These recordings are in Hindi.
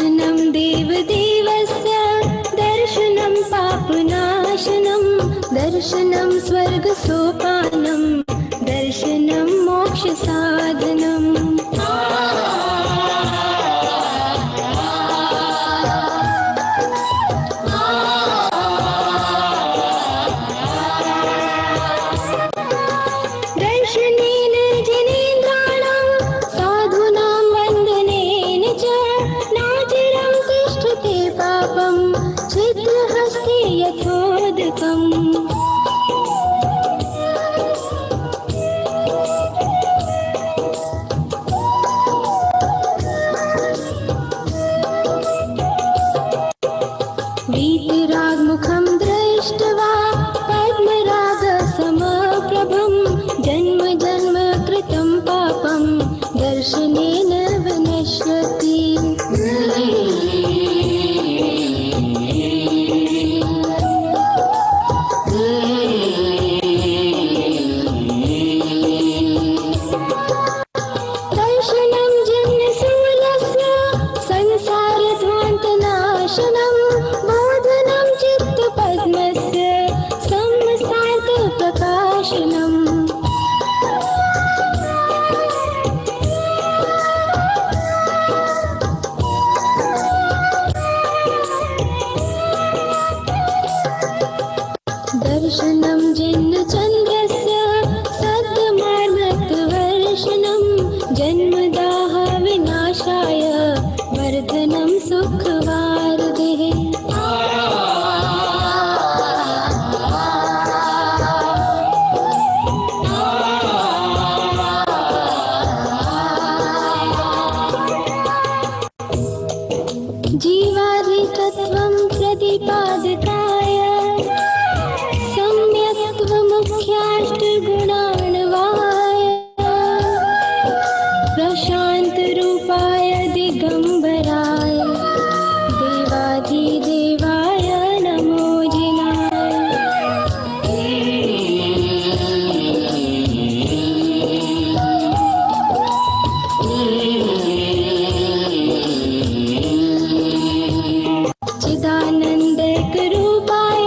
दर्शनं देवदेवस्य दर्शनं पापनाशनं दर्शनं स्वर्गसोपानं दर्शनं मोक्षसाधनम् दर्शनेन जिनेन्द्राणां साधूनां वन्दनेन च नाचिरं तिष्ठते पापं छिद्रहस्ते यथोदकम् वीतरागमुखं दृष्ट्वा पद्मरागसमप्रभं जन्म जन्म कृतं पापं दर्शनेन विनश्यति दर्शनं जन्मशूलस्य संसारध्वान्तनाशनं बोधनं चित्तपद्मस्य संसार्थप्रकाशनम् दर्शनं जिन्नचन्द्रस्य सद्मार्गवर्षणं जन्मदाह विनाशाय वर्धनं सुखवारिधिः जीवादितत्वं प्रतिपादकाय सम्यक्त्वमुख्याष्टगुणान्वाय प्रशान्तरूपाय दिगम्बराय देवाधिदेवाय नमो जिनाय चिदानन्दकरूपाय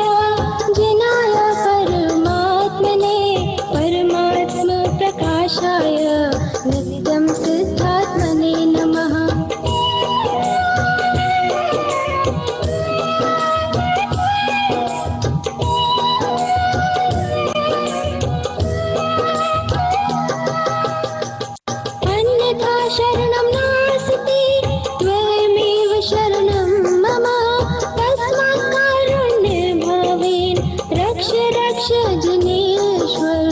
जिनाय परमात्मने परमात्मप्रकाशाय नित्यं सिद्धात्मने नमः अन्यथा शरणं नास्ति त्वमेव शरणं मम तस्मात् कारुण्यभावेन रक्ष रक्ष जनेश्वर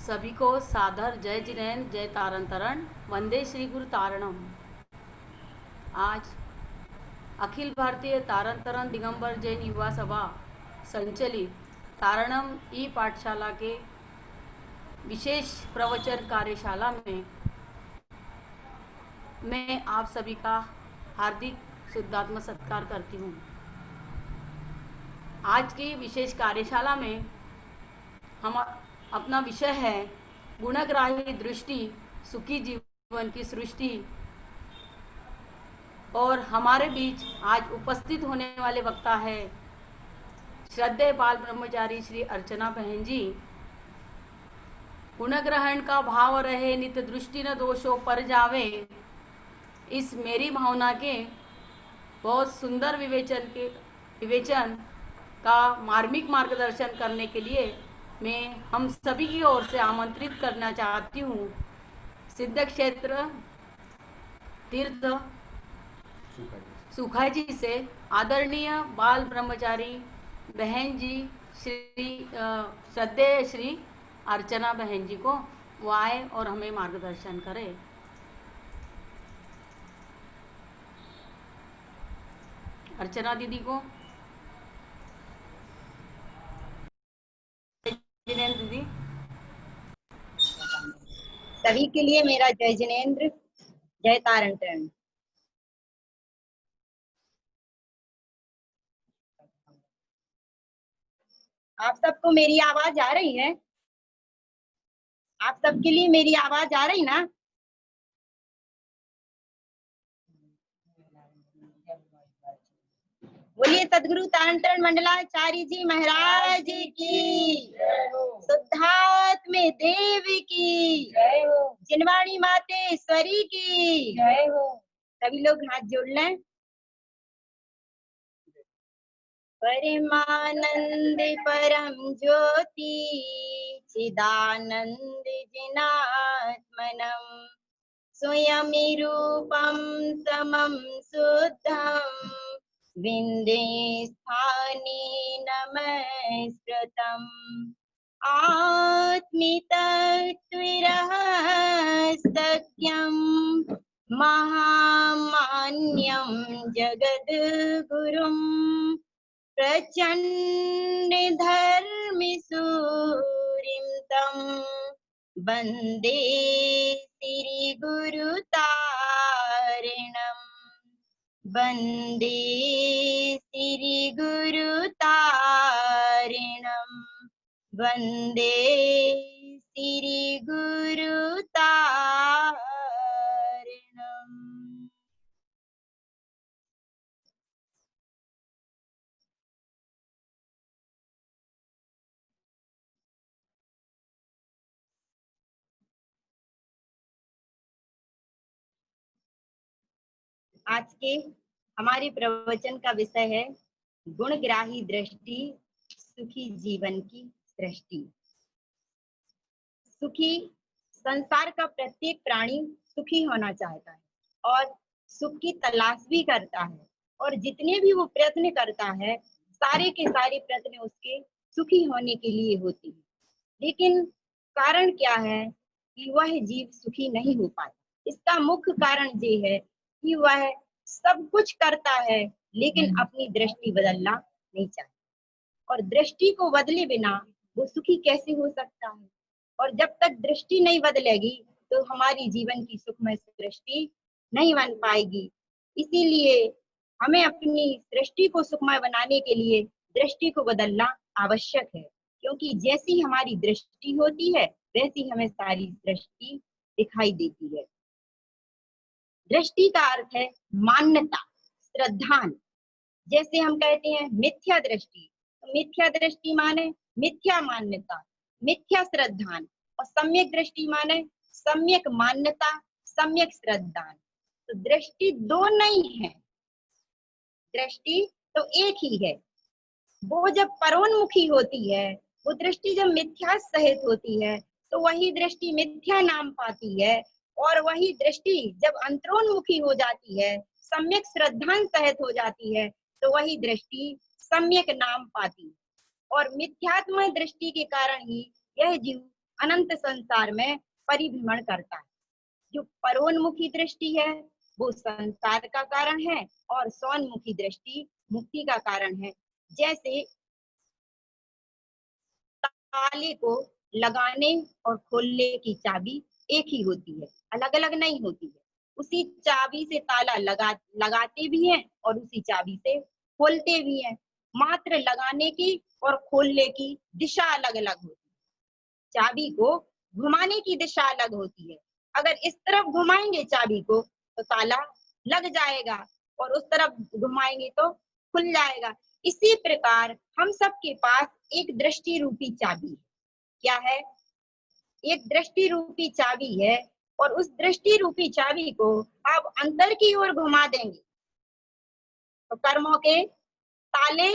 सभी को सादर जय जिनेन्द्र, जय तारण तरण, वंदे श्री गुरु तारणम। आज अखिल भारतीय तारण तरण दिगंबर जैन युवा सभा संचलित तारणम ई पाठशाला के विशेष प्रवचन कार्यशाला में मैं आप सभी का हार्दिक शुद्धात्म सत्कार करती हूँ। आज की विशेष कार्यशाला में हम अपना विषय है गुणग्राही दृष्टि, सुखी जीवन की सृष्टि। और हमारे बीच आज उपस्थित होने वाले वक्ता है श्रद्धेय बाल ब्रह्मचारी श्री अर्चना बहन जी। गुणग्रहण का भाव रहे नित दृष्टि न दोषों पर जावे, इस मेरी भावना के बहुत सुंदर विवेचन का मार्मिक मार्गदर्शन करने के लिए मैं हम सभी की ओर से आमंत्रित करना चाहती हूँ सिद्ध क्षेत्र तीर्थ सुखा जी से आदरणीय बाल ब्रह्मचारी बहन जी श्री श्रद्धेय श्री अर्चना बहन जी को वो आए और हमें मार्गदर्शन करें। अर्चना दीदी को जिनेन्द्र दीदी। सभी के लिए मेरा जय जिनेन्द्र, जय तारण तरण। आप सबको मेरी आवाज आ रही है? आप सबके लिए मेरी आवाज आ रही ना? बोलिए सदगुरु तारण तरण मंडलाचार्य जी महाराज की, शुद्धात्म देव की, जिनवाणी मातेश्वरी की। सभी लोग हाथ जोड़ लें। परमानंद परम ज्योति चिदानंद जिनात्मनम स्वयं रूपम समम शुद्धम विंदे स्थाने नमस्कृतम आत्मितत्विरहस्यम् महामान्यं जगद्गुरुं प्रचंड धर्मसूरिं तं वंदे श्री गुरुतारिणम् वंदे श्री गुरुतारिणम् वंदे श्री गुरुतारिणम्। आज के हमारे प्रवचन का विषय है गुणग्राही दृष्टि, सुखी जीवन की सृष्टि। सुखी संसार का प्रत्येक प्राणी सुखी होना चाहता है और सुख की तलाश भी करता है, और जितने भी वो प्रयत्न करता है सारे के सारे प्रयत्न उसके सुखी होने के लिए होते हैं। लेकिन कारण क्या है कि वह जीव सुखी नहीं हो पाता? इसका मुख्य कारण ये है कि वह सब कुछ करता है लेकिन अपनी दृष्टि बदलना नहीं चाहता, और दृष्टि को बदले बिना वो सुखी कैसे हो सकता है? और जब तक दृष्टि नहीं बदलेगी तो हमारी जीवन की सुखमय दृष्टि नहीं बन पाएगी। इसीलिए हमें अपनी दृष्टि को सुखमय बनाने के लिए दृष्टि को बदलना आवश्यक है, क्योंकि जैसी हमारी दृष्टि होती है वैसी हमें सारी दृष्टि दिखाई देती है। दृष्टि का अर्थ है मान्यता, श्रद्धान। जैसे हम कहते हैं मिथ्या दृष्टि, तो मिथ्या दृष्टि माने मिथ्या मान्यता, मिथ्या श्रद्धान, और सम्यक दृष्टि माने सम्यक मान्यता, सम्यक श्रद्धान। तो दृष्टि दो नहीं है, दृष्टि तो एक ही है। वो जब परोन्मुखी होती है, वो दृष्टि जब मिथ्या सहित होती है तो वही दृष्टि मिथ्या नाम पाती है, और वही दृष्टि जब अंतरोन्मुखी हो जाती है, सम्यक श्रद्धान सहित हो जाती है, तो वही दृष्टि सम्यक नाम पाती है। और मिथ्यात्मक दृष्टि के कारण ही यह जीव अनंत संसार में परिभ्रमण करता है। जो परोन्मुखी दृष्टि है वो संसार का कारण है और स्वोन्मुखी दृष्टि मुक्ति का कारण है। जैसे ताले को लगाने और खोलने की चाबी एक ही होती है, अलग अलग नहीं होती है। उसी चाबी से ताला लगाते भी हैं और उसी चाबी से खोलते भी हैं, मात्र लगाने की और खोलने की दिशा अलग अलग होती है। चाबी को घुमाने की दिशा अलग होती है। अगर इस तरफ घुमाएंगे चाबी को तो ताला लग जाएगा और उस तरफ घुमाएंगे तो खुल जाएगा। इसी प्रकार हम सबके पास एक दृष्टि रूपी चाबी है। क्या है? एक दृष्टि रूपी चाबी है और उस दृष्टि रूपी चाबी को आप अंदर की ओर घुमा देंगे तो कर्मों के ताले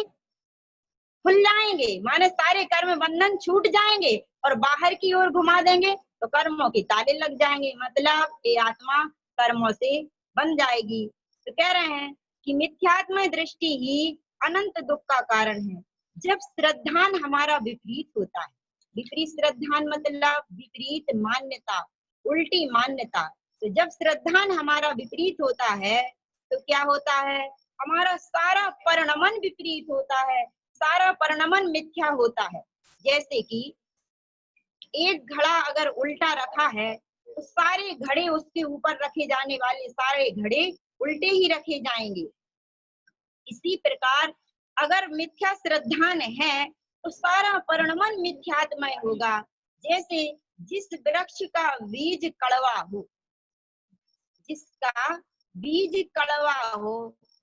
खुल जाएंगे, माने सारे कर्म बंधन छूट जाएंगे। और बाहर की ओर घुमा देंगे तो कर्मों के ताले लग जाएंगे, मतलब ये आत्मा कर्मों से बन जाएगी। तो कह रहे हैं कि मिथ्यात्म दृष्टि ही अनंत दुख का कारण है। जब श्रद्धान हमारा विपरीत होता है, विपरीत श्रद्धान मतलब विपरीत मान्यता, उल्टी मान्यता। तो जब श्रद्धान हमारा विपरीत होता है तो क्या होता है? हमारा सारा परिणमन विपरीत होता है, सारा परिणमन मिथ्या होता है। जैसे कि एक घड़ा अगर उल्टा रखा है तो सारे घड़े उसके ऊपर रखे जाने वाले सारे घड़े उल्टे ही रखे जाएंगे। इसी प्रकार अगर मिथ्या श्रद्धान है तो सारा परिणमन मिथ्यात्मय होगा। जैसे जिस वृक्ष का बीज कड़वा हो, जिसका बीज कड़वा हो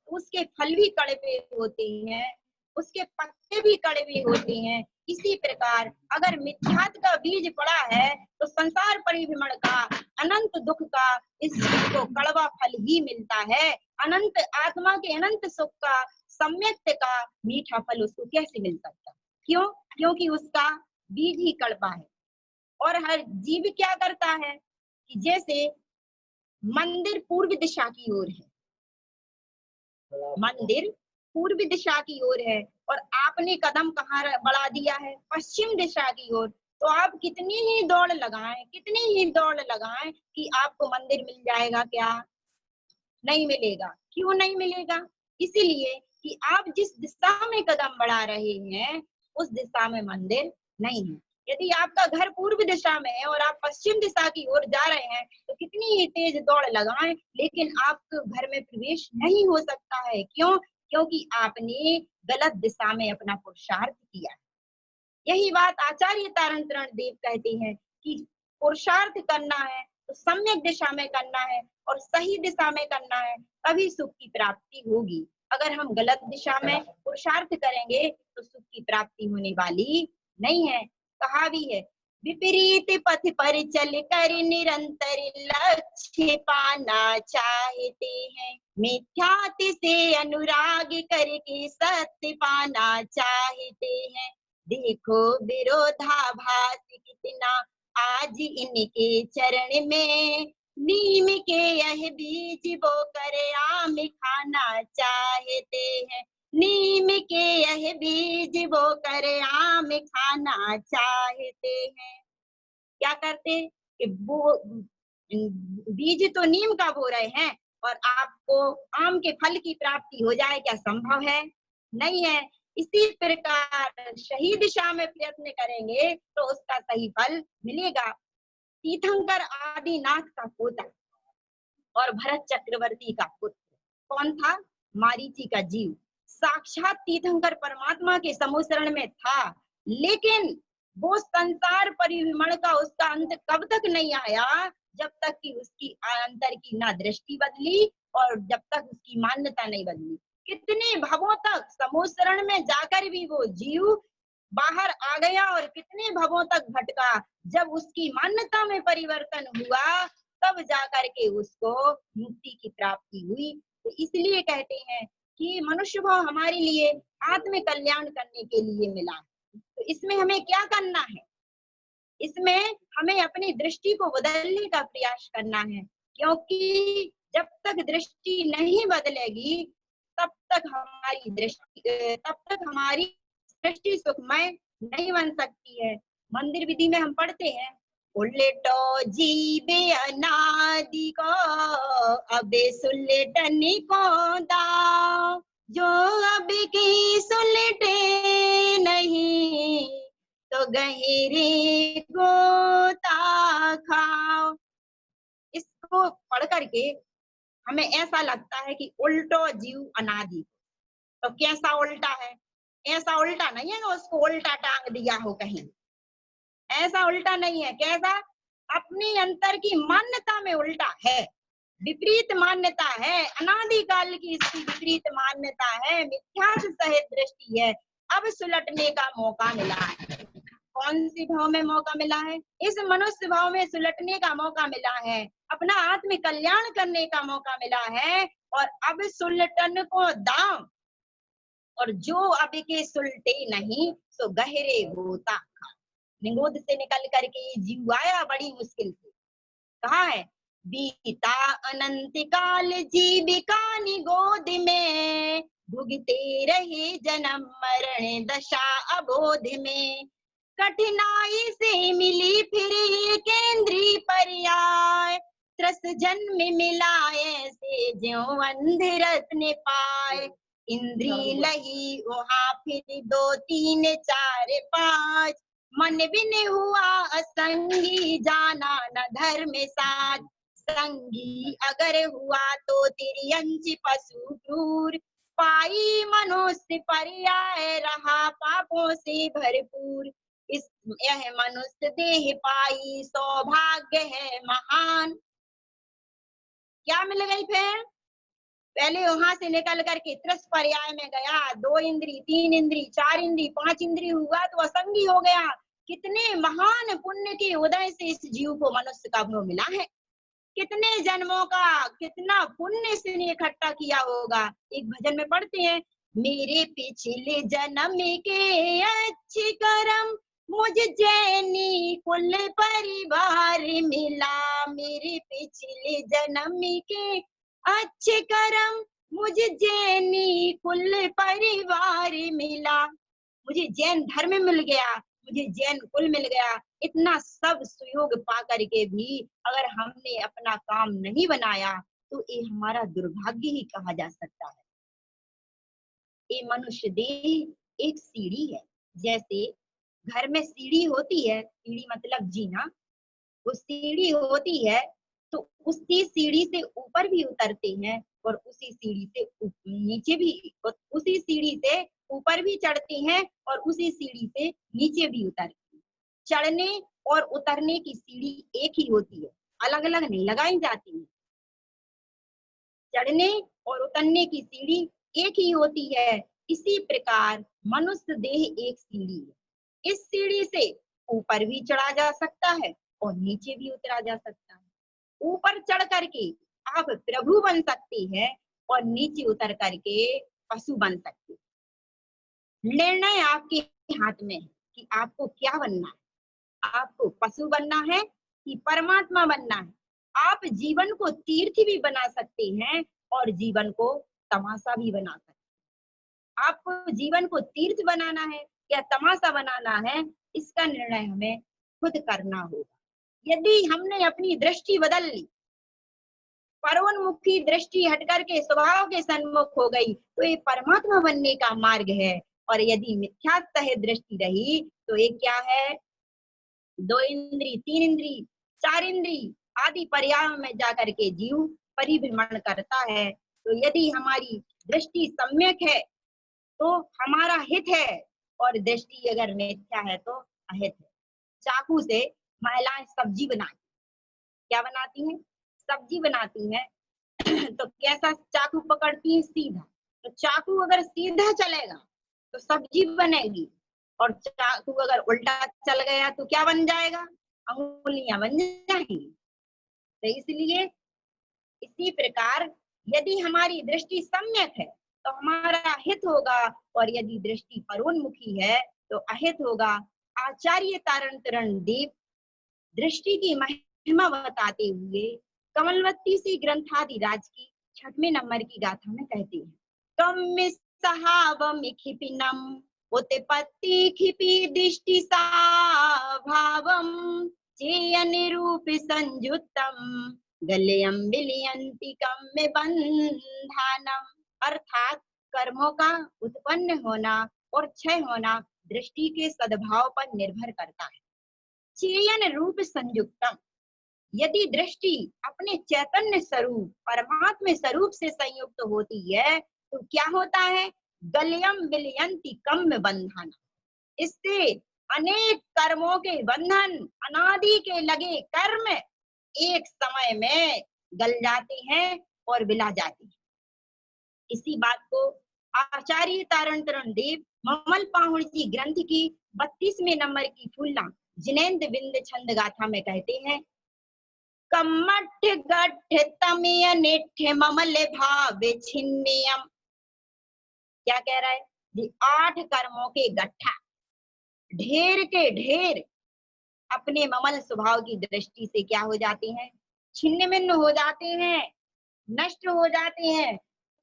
उसके फल भी कड़वे होते हैं, उसके पत्ते भी कड़वे होते हैं। इसी प्रकार अगर मिथ्यात का बीज पड़ा है तो संसार परिभ्रमण का, अनंत दुख का इसको कड़वा फल ही मिलता है। अनंत आत्मा के अनंत सुख का, सम्यक्त का मीठा फल उसको कैसे मिल सकता? क्यों? क्योंकि उसका बीज ही कड़वा है। और हर जीव क्या करता है कि जैसे मंदिर पूर्व दिशा की ओर है, मंदिर पूर्व दिशा की ओर है और आपने कदम कहाँ बढ़ा दिया है? पश्चिम दिशा की ओर। तो आप कितनी ही दौड़ लगाएं, कितनी ही दौड़ लगाएं कि आपको मंदिर मिल जाएगा क्या? नहीं मिलेगा। क्यों नहीं मिलेगा? इसीलिए कि आप जिस दिशा में कदम बढ़ा रहे हैं उस दिशा में मंदिर नहीं है। यदि आपका घर पूर्व दिशा में है और आप पश्चिम दिशा की ओर जा रहे हैं तो कितनी ही तेज दौड़ लगाएं लेकिन आपके घर में प्रवेश नहीं हो सकता है। क्यों? क्योंकि आपने गलत दिशा में अपना पुरुषार्थ किया है। यही बात आचार्य तारण देव कहते हैं कि पुरुषार्थ करना है तो सम्यक दिशा में करना है और सही दिशा में करना है, तभी सुख की प्राप्ति होगी। अगर हम गलत दिशा में पुरुषार्थ करेंगे तो सुख की प्राप्ति होने वाली नहीं है। कहा भी है, विपरीत पथ पर चल कर निरंतर लक्ष्य पाना चाहते हैं, मिथ्यात से अनुराग करके सत्य पाना चाहते हैं। देखो विरोधाभास कितना आज इनके चरण में, नीम के यह बीज बो कर आम खाना चाहते हैं, नीम के यह बीज बो कर आम खाना चाहते हैं। क्या करते कि वो बीज तो नीम का बो रहे हैं और आपको आम के फल की प्राप्ति हो जाए, क्या संभव है? नहीं है। इसी प्रकार सही दिशा में प्रयत्न करेंगे तो उसका सही फल मिलेगा। तीर्थंकर आदिनाथ का पोता और भरत चक्रवर्ती का पुत्र कौन था? मारीची का जीव। साक्षात तीर्थंकर परमात्मा के समुसरण में था, लेकिन वो संसार परिभ्रमण का उसका अंत कब तक नहीं आया? जब तक कि उसकी अंतर की ना दृष्टि बदली और जब तक उसकी मान्यता नहीं बदली। कितने भवों तक समुसरण में जाकर भी वो जीव बाहर आ गया और कितने भवों तक भटका। जब उसकी मान्यता में परिवर्तन हुआ तब जाकर के उसको मुक्ति की प्राप्ति हुई। तो इसलिए कहते हैं कि मनुष्य भाव हमारे लिए आत्म कल्याण करने के लिए मिला। तो इसमें हमें क्या करना है? इसमें हमें अपनी दृष्टि को बदलने का प्रयास करना है, क्योंकि जब तक दृष्टि नहीं बदलेगी तब तक हमारी दृष्टि सुखमय नहीं बन सकती है। मंदिर विधि में हम पढ़ते हैं, उल्टो जीवे अनादि को अबे सुलटन को दाओ, जो अब की सुलटे नहीं तो गहरे गोता खाओ। इसको पढ़ करके हमें ऐसा लगता है कि उल्टो जीव अनादि, तो कैसा उल्टा है? ऐसा उल्टा नहीं है कि उसको उल्टा टांग दिया हो कहीं, ऐसा उल्टा नहीं है। कैसा? अपनी अंतर की मान्यता में उल्टा है, विपरीत मान्यता है, अनादिकाल की इसकी विपरीत मान्यता है, मिथ्यास सहित दृष्टि है। अब सुलटने का मौका मिला है। कौन सी भाव में मौका मिला है? इस मनुष्य भाव में सुलटने का मौका मिला है, अपना आत्म कल्याण करने का मौका मिला है। और अब सुलटन को दाम, और जो अब के सुलटे नहीं सो गहरे गोता खा। निगोद से निकल करके ये जीव आया बड़ी मुश्किल से, कहा है बीता अनंत काल जीविका निगोद में, भुगते रहे जन्म मरण दशा अबोध में, कठिनाई से मिली फिर ये केंद्रीय पर्याय, त्रस जन्म मिलाए से ज्यों अंधे रत्न पाए, इंद्री लही वहाँ फिर 2 3 4 5, मन बिन हुआ असंगी जाना न धर्म साथ, संगी अगर हुआ तो तिर्यंच पशु क्रूर, पाई मनुष्य पर्याय रहा पापों से भरपूर, इस यह मनुष्य देह पाई सौभाग्य है महान। क्या मिल गई फिर? पहले वहां से निकल करके त्रस पर्याय में गया, 2 इंद्री 3 इंद्री 4 इंद्री 5 इंद्री हुआ तो असंगी हो गया। कितने महान पुण्य के उदय से इस जीव को मनुष्य का भाव मिला है, कितने जन्मों का कितना पुण्य इसने इकट्ठा किया होगा। एक भजन में पढ़ते हैं, मेरे पिछले जन्म के अच्छे कर्म मुझ जैनी कुल परिवार मिला, मेरे पिछले जन्म के अच्छे कर्म मुझ जैनी कुल परिवार मिला, मुझे जैन धर्म मिल गया, मुझे जैन कुल मिल गया। इतना सब सुयोग पा करके भी अगर हमने अपना काम नहीं बनाया तो ये हमारा दुर्भाग्य ही कहा जा सकता है। ये मनुष्य देह एक सीढ़ी है, जैसे घर में सीढ़ी होती है, सीढ़ी मतलब जीना, वो सीढ़ी होती है तो उसी सीढ़ी से ऊपर भी उतरते हैं और उसी सीढ़ी से नीचे भी, और उसी सीढ़ी से ऊपर भी चढ़ते हैं और उसी सीढ़ी से नीचे भी उतरते हैं। चढ़ने और उतरने की सीढ़ी एक ही होती है, अलग अलग नहीं लगाई जाती है। चढ़ने और उतरने की सीढ़ी एक ही होती है। इसी प्रकार मनुष्य देह एक सीढ़ी है, इस सीढ़ी से ऊपर भी चढ़ा जा सकता है और नीचे भी उतरा जा सकता है। ऊपर चढ़ करके आप प्रभु बन सकते हैं और नीचे उतर करके पशु बन सकते हैं। निर्णय आपके हाथ में है कि आपको क्या बनना है, आपको पशु बनना है कि परमात्मा बनना है। आप जीवन को तीर्थ भी बना सकते हैं और जीवन को तमाशा भी बना सकते हैं। आपको जीवन को तीर्थ बनाना है या तमाशा बनाना है, इसका निर्णय हमें खुद करना होगा। यदि हमने अपनी दृष्टि बदल ली, परोन्मुखी दृष्टि हटकर के स्वभाव के सन्मुख हो गई, तो ये परमात्मा बनने का मार्ग है। और यदि मिथ्या सहित दृष्टि रही तो ये क्या है? 2 इंद्री 3 इंद्री 4 इंद्री आदि पर्याय में जाकर के जीव परिभ्रमण करता है। तो यदि हमारी दृष्टि सम्यक है तो हमारा हित है, और दृष्टि अगर मिथ्या है तो अहित है। चाकू से महिलाएं सब्जी बनाती, क्या बनाती हैं? सब्जी बनाती हैं तो कैसा चाकू पकड़ती है? सीधा। तो चाकू अगर सीधा चलेगा तो सब्जी बनेगी, और चाकू अगर उल्टा चल गया तो क्या बन जाएगा? अंगुलियां बन जाएंगी। तो इसलिए इसी प्रकार यदि हमारी दृष्टि सम्यक है तो हमारा हित होगा, और यदि दृष्टि परोन्मुखी है तो अहित होगा। आचार्य तारण तरण देव दृष्टि की महिमा बताते हुए कमलवती से ग्रंथादि राज की 6वें नंबर की गाथा में कहते हैं, कम सहावमिखिपिनम उत्पत्ति क्षिपि दृष्टि सा भावम चेयन रूप संयुक्तम गल्यम विलयंति कम में बंधानम। अर्थात कर्मों का उत्पन्न होना और क्षय होना दृष्टि के सद्भाव पर निर्भर करता है। चेयन रूप संयुक्तम, यदि दृष्टि अपने चैतन्य स्वरूप परमात्मा स्वरूप से संयुक्त होती है तो क्या होता है? गल्यम विलयंति कम बंधन, इससे अनेक कर्मों के बंधन, अनादि के लगे कर्म एक समय में गल जाते हैं और विला जाती है। इसी बात को आचार्य तारण तरण देव ममल पाहुणी ग्रंथ की 32वें नंबर की फूलना जिनेन्द्र बिंद छंद गाथा में कहते हैं, कमठ गठ तमय निठ ममल भाव छिन्नयम। क्या कह रहा है? 8 कर्मों के गट्ठा, ढेर के ढेर अपने ममल स्वभाव की दृष्टि से क्या हो जाते हैं? छिन्न भिन्न हो जाते हैं, नष्ट हो जाते हैं।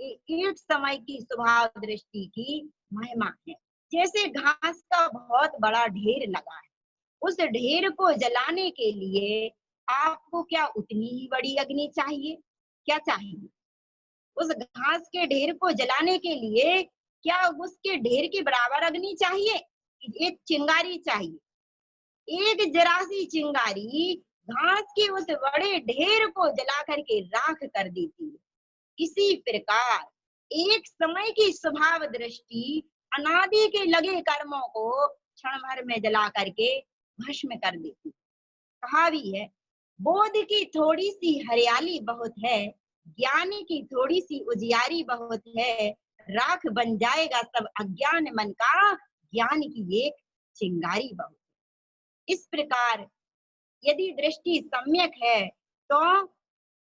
एक समय की स्वभाव दृष्टि की महिमा है। जैसे घास का बहुत बड़ा ढेर लगा है, उस ढेर को जलाने के लिए आपको क्या उतनी ही बड़ी अग्नि चाहिए? क्या चाहिए? उस घास के ढेर को जलाने के लिए क्या उसके ढेर के बराबर अग्नि चाहिए? एक चिंगारी चाहिए। एक जरा सी चिंगारी घास के उस बड़े ढेर को जला करके राख कर देती है। इसी प्रकार एक समय की स्वभाव दृष्टि अनादि के लगे कर्मों को क्षण भर में जला करके भस्म कर देती। कहा भी है, बोध की थोड़ी सी हरियाली बहुत है, ज्ञान की थोड़ी सी उजियारी बहुत है, राख बन जाएगा सब अज्ञान मन का, ज्ञान की एक चिंगारी बहुत। इस प्रकार यदि दृष्टि सम्यक है तो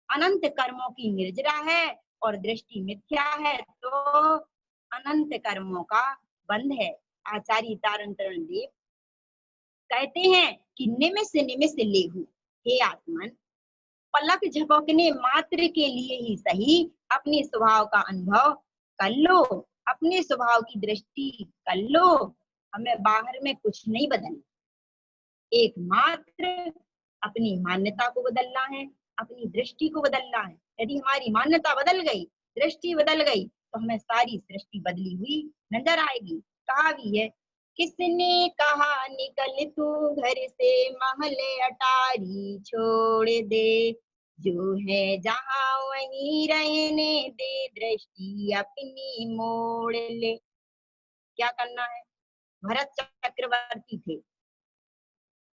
अनंत कर्मों की निर्जरा है, और दृष्टि मिथ्या है तो अनंत कर्मों का बंध है। आचार्य तारण तरण देव कहते हैं कि निमिष निमिष लेहु, हे आत्मन, पलक झपकने मात्र के लिए ही सही अपने स्वभाव का अनुभव कर लो, अपने स्वभाव की दृष्टि कर लो। हमें बाहर में कुछ नहीं बदलना, एकमात्र अपनी मान्यता को बदलना है, अपनी दृष्टि को बदलना है। यदि हमारी मान्यता बदल गई, दृष्टि बदल गई, तो हमें सारी सृष्टि बदली हुई नजर आएगी। कहा भी है, किसने कहा निकल तू घर से महले अटारी छोड़ दे, जो है जहां वहीं रहने दे, दृष्टि अपनी मोड़ ले। क्या करना है? भरत चक्रवर्ती थे,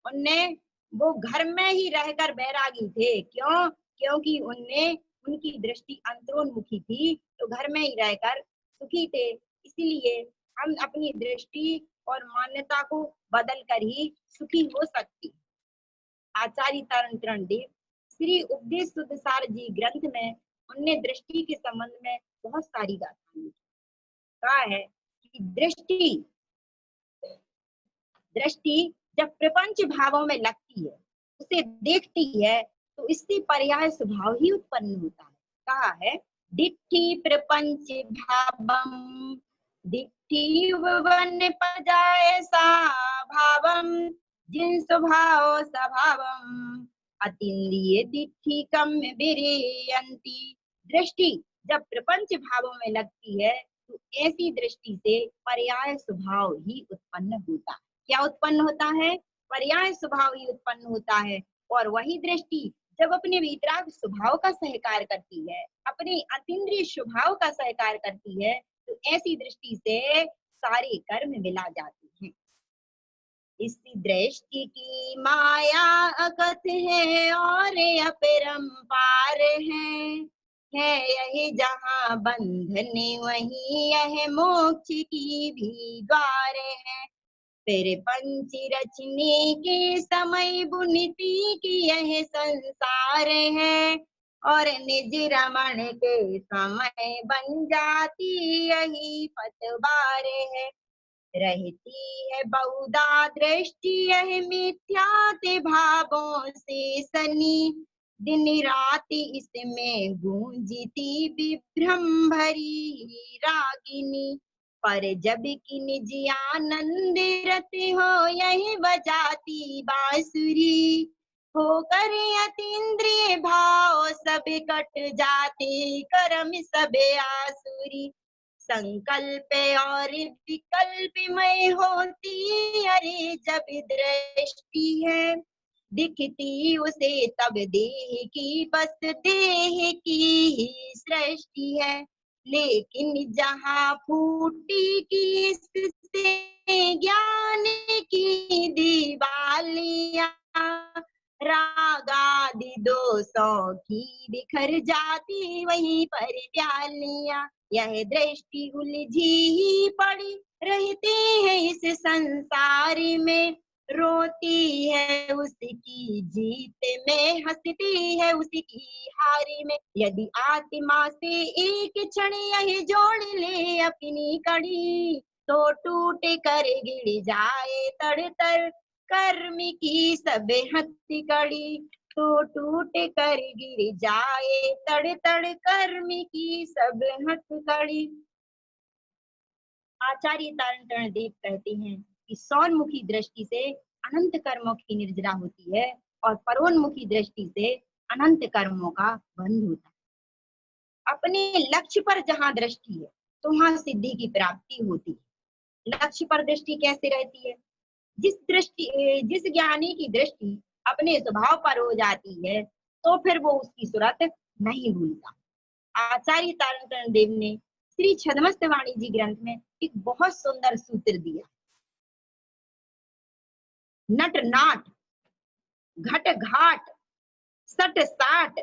उनने वो घर में ही रहकर बैरागी थे। क्यों? क्योंकि उनकी दृष्टि अंतरोन्मुखी थी, तो घर में ही रहकर सुखी थे। इसीलिए हम अपनी दृष्टि और मान्यता को बदल कर ही सुखी हो सकती। आचार्य तारण तरण देव श्री उपदेश शुद्ध सार जी ग्रंथ में उनने दृष्टि के संबंध में बहुत सारी गाथाएं कहा है कि दृष्टि जब प्रपंच भावों में लगती है, उसे देखती है, तो इससे पर्याय स्वभाव ही उत्पन्न होता है। कहा है, दिट्ठी प्रपंच भावम दिट्ठी वन पजाय सा भावम जिन स्वभाव स्वभावम अतीन्द्रिय दिट्ठी कम विरयंती। दृष्टि जब प्रपंच भावों में लगती है तो ऐसी दृष्टि से पर्याय स्वभाव ही उत्पन्न होता है। क्या उत्पन्न होता है? पर्याय स्वभाव ही उत्पन्न होता है। और वही दृष्टि जब अपने वीतराग स्वभाव का सहकार करती है, अपने अतीन्द्रिय स्वभाव का सहकार करती है, तो ऐसी दृष्टि से सारे कर्म मिला जाते हैं। इस दृष्टि की माया अकथ है और अपरंपार है यही जहाँ बंधन वही यह मोक्ष की भी द्वार है। फिर पंच रचने के समय बुनती की यह संसार है, और निज रमण के समय बन जाती यही पतवार है। रहती है बहुधा दृष्टि यह मिथ्याते भावों से सनी, दिन रात इसमें गूंजती विभ्रम भरी रागिनी। पर जब कि निज आनंद रत हो यही बजाती बांसुरी, होकर अतीन्द्रिय भाव सब कट जाते कर्म सब आसुरी। संकल्प और विकल्पमय होती अरे जब दृष्टि है, दिखती उसे तब देह की बस देह की ही सृष्टि है। लेकिन जहाँ फूटी किससे ज्ञान की दीवालियां, राग आदि दोषों की बिखर जाती वहीं पर प्यालियां। यह दृष्टि उलझी ही पड़ी रहती है इस संसार में, रोती है उसकी जीत में, हंसती है उसकी हार में। यदि आत्मा से एक क्षण यही जोड़ ले अपनी कड़ी, तो टूट कर गिर जाए तड़ तर कर्म की सब हथकड़ी, तो टूट कर गिर जाए तड़ तड़ कर्म की सब हथकड़ी। आचार्य तारण देव कहते हैं कि सौनमुखी दृष्टि से अनंत कर्मों की निर्जरा होती है और परोन्मुखी दृष्टि से अनंत कर्मों का बंध होता है। अपने लक्ष्य पर जहाँ दृष्टि है तो वहां सिद्धि की प्राप्ति होती है। लक्ष्य पर दृष्टि कैसे रहती है? जिस ज्ञानी की दृष्टि अपने स्वभाव पर हो जाती है तो फिर वो उसकी सूरत नहीं भूलता। आचार्य तारण देव ने श्री छद्मस्त वाणी जी ग्रंथ में एक बहुत सुंदर सूत्र दिया। नट नाट घट घाट सट साट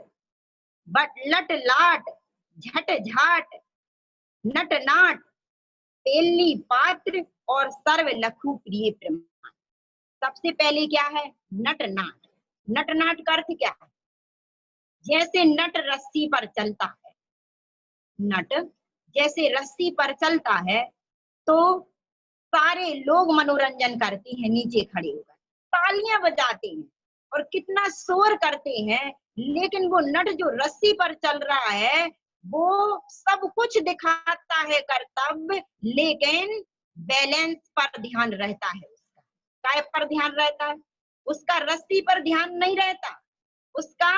बट लट लाट झट झाट नट नाट पेलनी पात्र और सर्व लखु प्रिय प्रमाण। सबसे पहले क्या है? नट नाट। नट नाट का अर्थ क्या है? जैसे नट रस्सी पर चलता है, नट जैसे रस्सी पर चलता है तो सारे लोग मनोरंजन करते हैं, नीचे खड़े होकर तालियां बजाते हैं और कितना शोर करते हैं, लेकिन वो नट जो रस्सी पर चल रहा है वो सब कुछ दिखाता है कर्तव्य, लेकिन बैलेंस पर ध्यान रहता है। उसका काय पर ध्यान रहता है? उसका रस्सी पर ध्यान नहीं रहता, उसका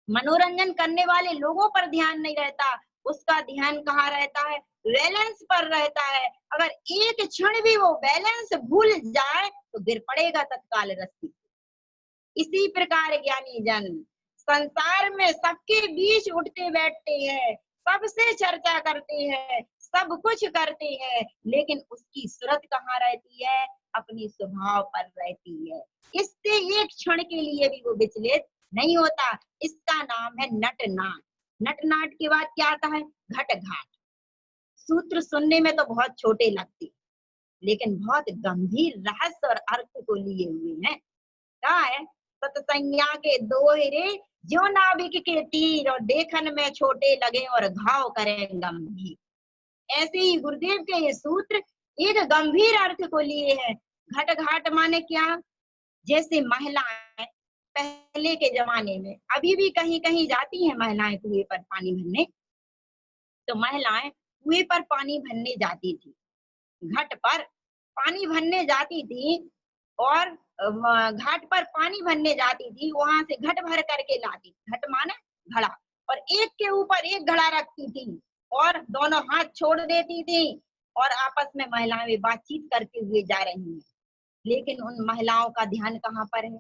मनोरंजन करने वाले लोगों पर ध्यान नहीं रहता, उसका ध्यान कहाँ रहता है? बैलेंस पर रहता है। अगर एक क्षण भी वो बैलेंस भूल जाए तो गिर पड़ेगा तत्काल रस्सी। इसी प्रकार ज्ञानी जन संसार में सबके बीच उठते बैठते हैं, सबसे चर्चा करते हैं, सब कुछ करते हैं, लेकिन उसकी सूरत कहाँ रहती है? अपनी स्वभाव पर रहती है। इससे एक क्षण के लिए भी वो विचलित नहीं होता। इसका नाम है नट नाट। नट नाट के बाद क्या आता है? घट घाट। सूत्र सुनने में तो बहुत छोटे लगते, लेकिन बहुत गंभीर रहस्य और अर्थ को लिए हुए हैं। क्या है? सतसंज्ञा के दोहरे जो नाभिक के तीर, और देखन में छोटे लगे और घाव करें गंभीर। ऐसे ही गुरुदेव के ये सूत्र एक गंभीर अर्थ को लिए हैं। घट घाट माने क्या? जैसे महिलाएं पहले के जमाने में, अभी भी कहीं कहीं जाती हैं महिलाएं कुएं पर पानी भरने, तो महिलाएं कुएं पर पानी भरने जाती थी, घाट पर पानी भरने जाती थी और घाट पर पानी भरने जाती थी, वहां से घट भर करके लाती। घट माने घड़ा, और एक के ऊपर एक घड़ा रखती थी और दोनों हाथ छोड़ देती थी और आपस में महिलाएं बातचीत करते हुए जा रही हैं। लेकिन उन महिलाओं का ध्यान कहाँ पर है?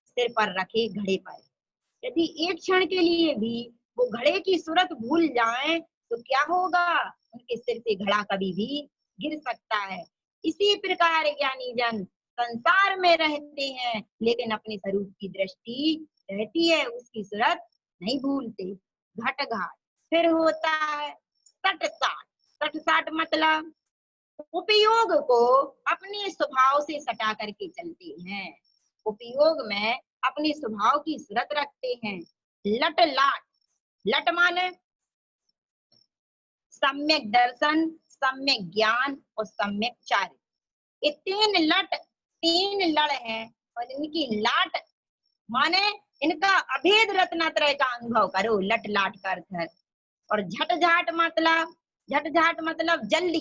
सिर पर रखे घड़े पर। यदि एक क्षण के लिए भी वो घड़े की सूरत भूल जाएं तो क्या होगा? उनके सिर से घड़ा कभी भी गिर सकता है। इसी प्रकार ज्ञानी जन संसार में रहते हैं, लेकिन अपने स्वरूप की दृष्टि रहती है, उसकी सूरत नहीं भूलते। घट घाट। फिर होता है सट साट। सट साट मतलब उपयोग को अपने स्वभाव से सटा करके चलते हैं, उपयोग में अपने स्वभाव की सूरत रखते हैं। लट लाट। लट माने सम्यक दर्शन, सम्यक ज्ञान और सम्यक चार्य। ये तीन लड़ हैं और इनकी लाट माने इनका अभेद रत्नात्रय का अनुभव करो। लट लाट का अर्थ है। और झट झाट मतलब झट मतलब जल्दी,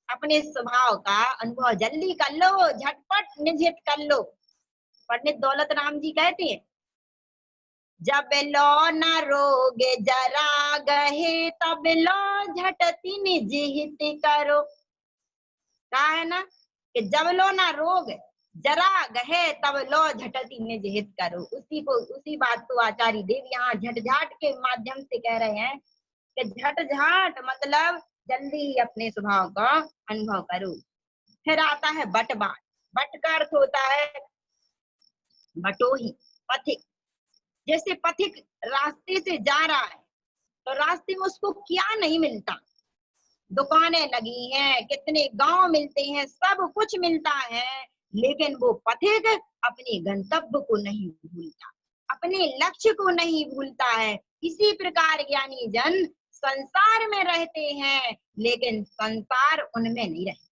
अपने स्वभाव का अनुभव जल्दी कर लो, झटपट निश्चित कर लो। पंडित दौलत राम जी कहते हैं, जब लो न रोग जरा गहे तब लो झटति निज हित करो। कहा है ना कि जब लो ना रोग जरा गहे तब लो झटति निज हित करो। उसी बात को आचार्य देव यहाँ झटझाट के माध्यम से कह रहे हैं कि झटझाट मतलब जल्दी अपने स्वभाव का अनुभव करो। फिर आता है बटबाट। बट का अर्थ होता है बटोही, पथिक। जैसे पथिक रास्ते से जा रहा है तो रास्ते में उसको क्या नहीं मिलता, दुकानें लगी हैं, कितने गांव मिलते हैं, सब कुछ मिलता है, लेकिन वो पथिक अपने गंतव्य को नहीं भूलता, अपने लक्ष्य को नहीं भूलता है। इसी प्रकार ज्ञानी जन संसार में रहते हैं लेकिन संसार उनमें नहीं रहता।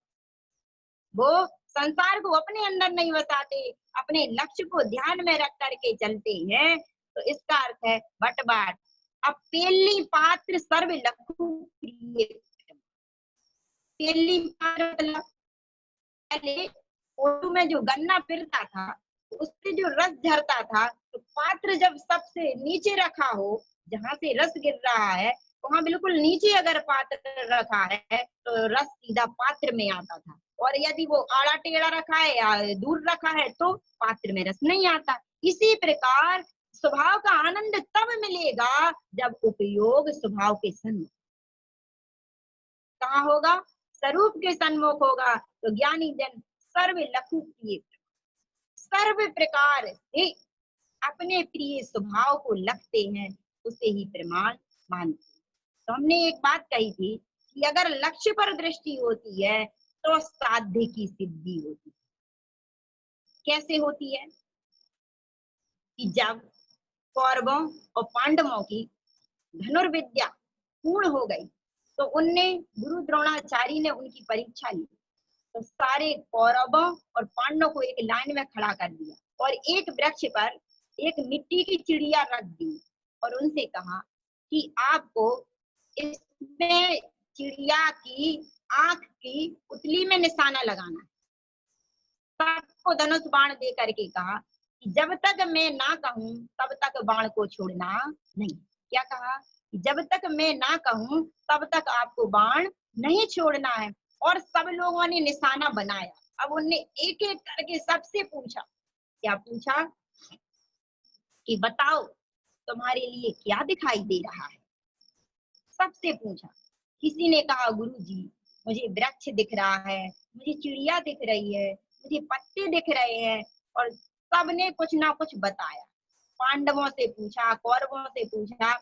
वो संसार को अपने अंदर नहीं बसाते, अपने लक्ष्य को ध्यान में रख करके चलते हैं। तो इसका अर्थ है बटबाट। अब पेली पात्र सर्व लखु प्रिय। पेली पात्र मतलब पहले फोटो में जो गन्ना पिरता था उससे जो रस झरता था, तो पात्र जब सबसे नीचे रखा हो, जहां से रस गिर रहा है वहां बिल्कुल नीचे अगर पात्र रखा है तो रस सीधा पात्र में आता था, और यदि वो आड़ा टेढ़ा रखा है या दूर रखा है तो पात्र में रस नहीं आता। इसी प्रकार स्वभाव का आनंद तब मिलेगा जब उपयोग स्वभाव के सन्मुख कहाँ होगा, स्वरूप के सन्मुख होगा। तो ज्ञानी जन सर्व लखु प्रिय, सर्व प्रकार से अपने प्रिय स्वभाव को लगते हैं, उसे ही प्रमाण मानते हैं। तो हमने एक बात कही थी कि अगर लक्ष्य पर दृष्टि होती है तो साध्य की सिद्धि होती है। कैसे होती है कि जब कौरवों और पांडवों की धनुर्विद्या पूर्ण हो गई तो उनने गुरु द्रोणाचार्य ने उनकी परीक्षा ली, तो सारे कौरवों और पांडवों को एक लाइन में खड़ा कर दिया और एक वृक्ष पर एक मिट्टी की चिड़िया रख दी और उनसे कहा कि आपको इसमें चिड़िया की आंख की पुतली में निशाना लगाना है। सबको धनुष बाण दे करके कहा कि जब तक मैं ना कहूं तब तक बाण को छोड़ना नहीं। क्या कहा कि जब तक मैं ना कहूं तब तक आपको बाण नहीं छोड़ना है। और सब लोगों ने निशाना बनाया। अब उनने एक एक करके सबसे पूछा, क्या पूछा कि बताओ तुम्हारे लिए क्या दिखाई दे रहा है। सबसे पूछा। किसी ने कहा गुरुजी मुझे वृक्ष दिख रहा है, मुझे चिड़िया दिख रही है, मुझे पत्ते दिख रहे हैं, और सबने कुछ ना कुछ बताया। पांडवों से पूछा, कौरवों से पूछा,